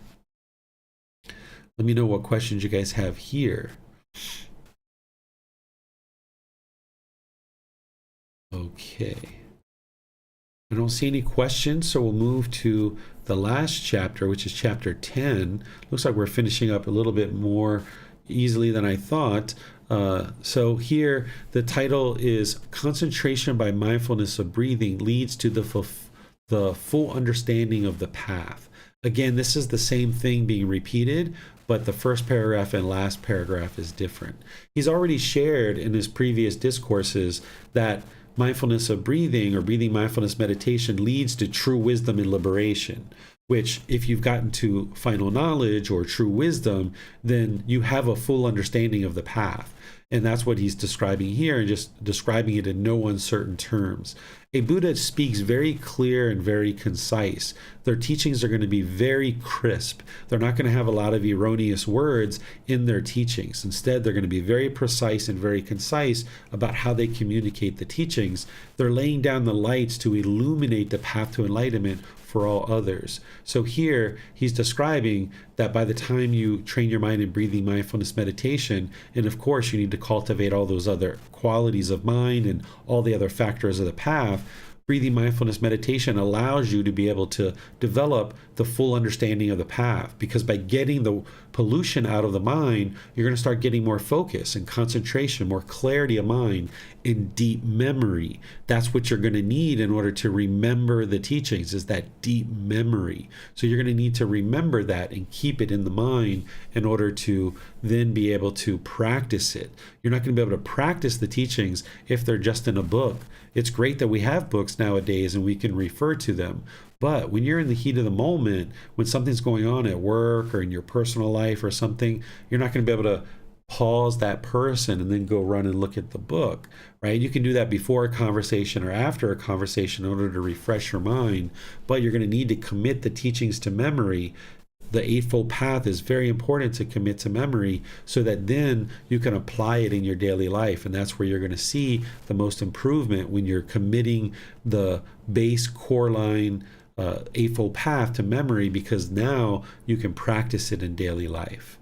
Let me know what questions you guys have here. Okay. I don't see any questions, so we'll move to the last chapter, which is chapter 10. Looks like we're finishing up a little bit more easily than I thought. So here, the title is Concentration by Mindfulness of Breathing Leads to the Full Understanding of the Path. Again, this is the same thing being repeated, but the first paragraph and last paragraph is different. He's already shared in his previous discourses that mindfulness of breathing or breathing mindfulness meditation leads to true wisdom and liberation, which if you've gotten to final knowledge or true wisdom, then you have a full understanding of the path. And that's what he's describing here, and just describing it in no uncertain terms. A Buddha speaks very clear and very concise. Their teachings are going to be very crisp. They're not going to have a lot of erroneous words in their teachings. Instead, they're going to be very precise and very concise about how they communicate the teachings. They're laying down the lights to illuminate the path to enlightenment for all others. So here he's describing that by the time you train your mind in breathing mindfulness meditation, and of course you need to cultivate all those other qualities of mind and all the other factors of the path, breathing mindfulness meditation allows you to be able to develop the full understanding of the path, because by getting the pollution out of the mind, you're going to start getting more focus and concentration, more clarity of mind, and deep memory. That's what you're going to need in order to remember the teachings, is that deep memory. So you're going to need to remember that and keep it in the mind in order to then be able to practice it. You're not going to be able to practice the teachings if they're just in a book. It's great that we have books nowadays and we can refer to them. But when you're in the heat of the moment, when something's going on at work or in your personal life or something, you're not going to be able to pause that person and then go run and look at the book, right? You can do that before a conversation or after a conversation in order to refresh your mind, but you're going to need to commit the teachings to memory. The Eightfold Path is very important to commit to memory so that then you can apply it in your daily life. And that's where you're going to see the most improvement, when you're committing the base core line Eightfold Path to memory, because now you can practice it in daily life.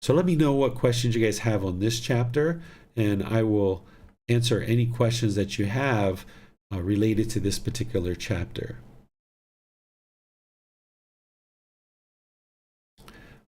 So let me know what questions you guys have on this chapter, and I will answer any questions that you have related to this particular chapter.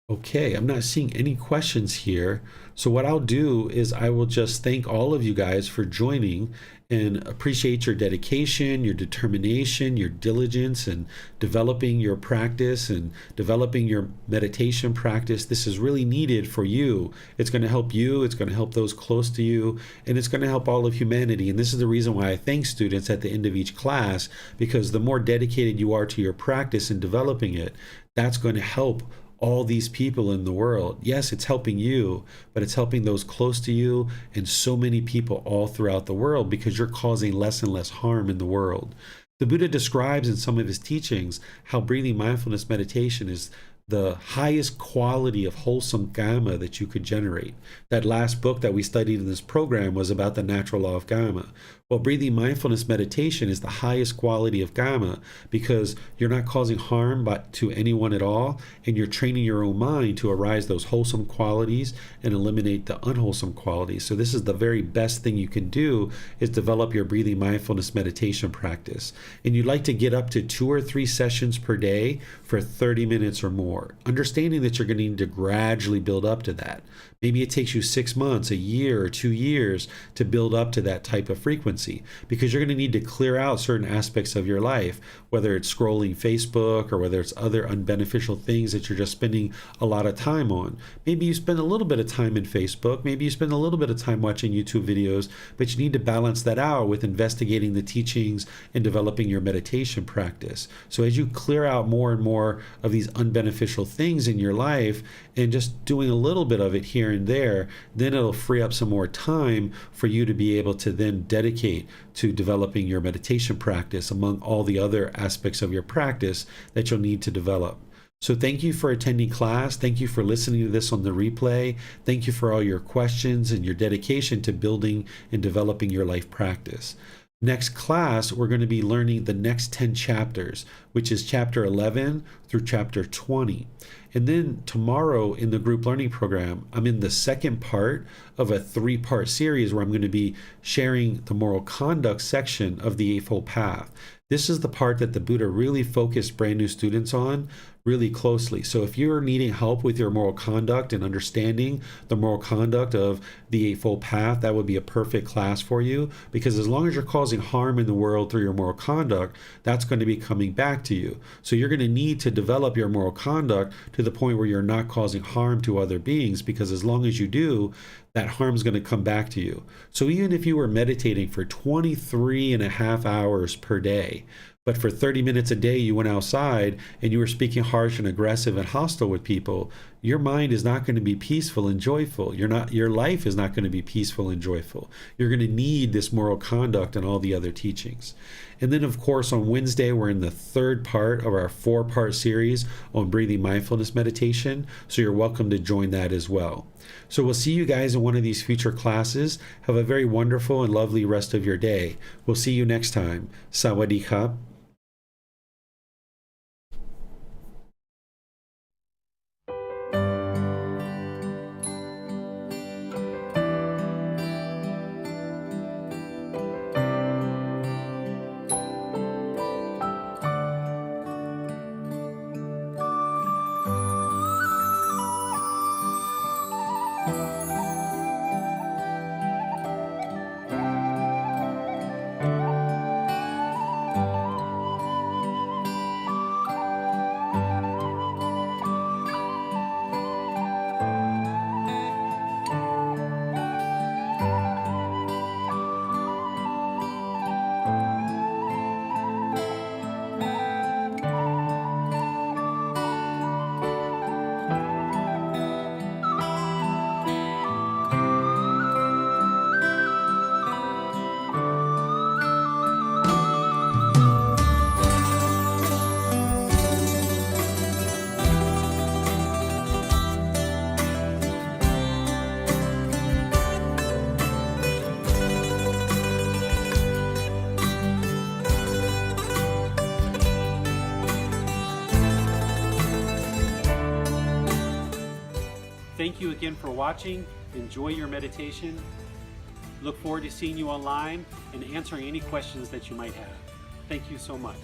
Okay, I'm not seeing any questions here. So what I'll do is I will just thank all of you guys for joining, and appreciate your dedication, your determination, your diligence, and developing your practice and developing your meditation practice. This is really needed for you. It's going to help you, it's going to help those close to you, and it's going to help all of humanity. And this is the reason why I thank students at the end of each class, because the more dedicated you are to your practice and developing it, that's going to help all these people in the world. Yes, it's helping you, but it's helping those close to you and so many people all throughout the world, because you're causing less and less harm in the world. The Buddha describes in some of his teachings how breathing mindfulness meditation is the highest quality of wholesome Gama that you could generate. That last book that we studied in this program was about the natural law of Gama. Well, breathing mindfulness meditation is the highest quality of Gama, because you're not causing harm to anyone at all, and you're training your own mind to arise those wholesome qualities and eliminate the unwholesome qualities. So this is the very best thing you can do, is develop your breathing mindfulness meditation practice. And you'd like to get up to 2 or 3 sessions per day for 30 minutes or more, understanding that you're going to need to gradually build up to that. Maybe it takes you 6 months, a year, or 2 years to build up to that type of frequency, because you're going to need to clear out certain aspects of your life, whether it's scrolling Facebook or whether it's other unbeneficial things that you're just spending a lot of time on. Maybe you spend a little bit of time in Facebook, maybe you spend a little bit of time watching YouTube videos, but you need to balance that out with investigating the teachings and developing your meditation practice. So as you clear out more and more of these unbeneficial things in your life, and just doing a little bit of it here and there, then it'll free up some more time for you to be able to then dedicate to developing your meditation practice among all the other aspects of your practice that you'll need to develop. So thank you for attending class. Thank you for listening to this on the replay. Thank you for all your questions and your dedication to building and developing your life practice. Next class, we're going to be learning the next 10 chapters, which is chapter 11 through chapter 20. And then tomorrow in the group learning program, I'm in the second part of a 3-part series where I'm going to be sharing the moral conduct section of the Eightfold Path. This is the part that the Buddha really focused brand new students on really closely. So if you're needing help with your moral conduct and understanding the moral conduct of the Eightfold Path, that would be a perfect class for you, because as long as you're causing harm in the world through your moral conduct, that's going to be coming back to you. So you're going to need to develop your moral conduct to the point where you're not causing harm to other beings, because as long as you do, that harm's going to come back to you. So even if you were meditating for 23.5 hours per day, but for 30 minutes a day you went outside and you were speaking harsh and aggressive and hostile with people, your mind is not going to be peaceful and joyful. Your life is not going to be peaceful and joyful. You're going to need this moral conduct and all the other teachings. And then, of course, on Wednesday, we're in the 3rd part of our 4-part series on breathing mindfulness meditation. So you're welcome to join that as well. So we'll see you guys in one of these future classes. Have a very wonderful and lovely rest of your day. We'll see you next time. Sawadee krap. Thank you again for watching. Enjoy your meditation. Look forward to seeing you online and answering any questions that you might have. Thank you so much.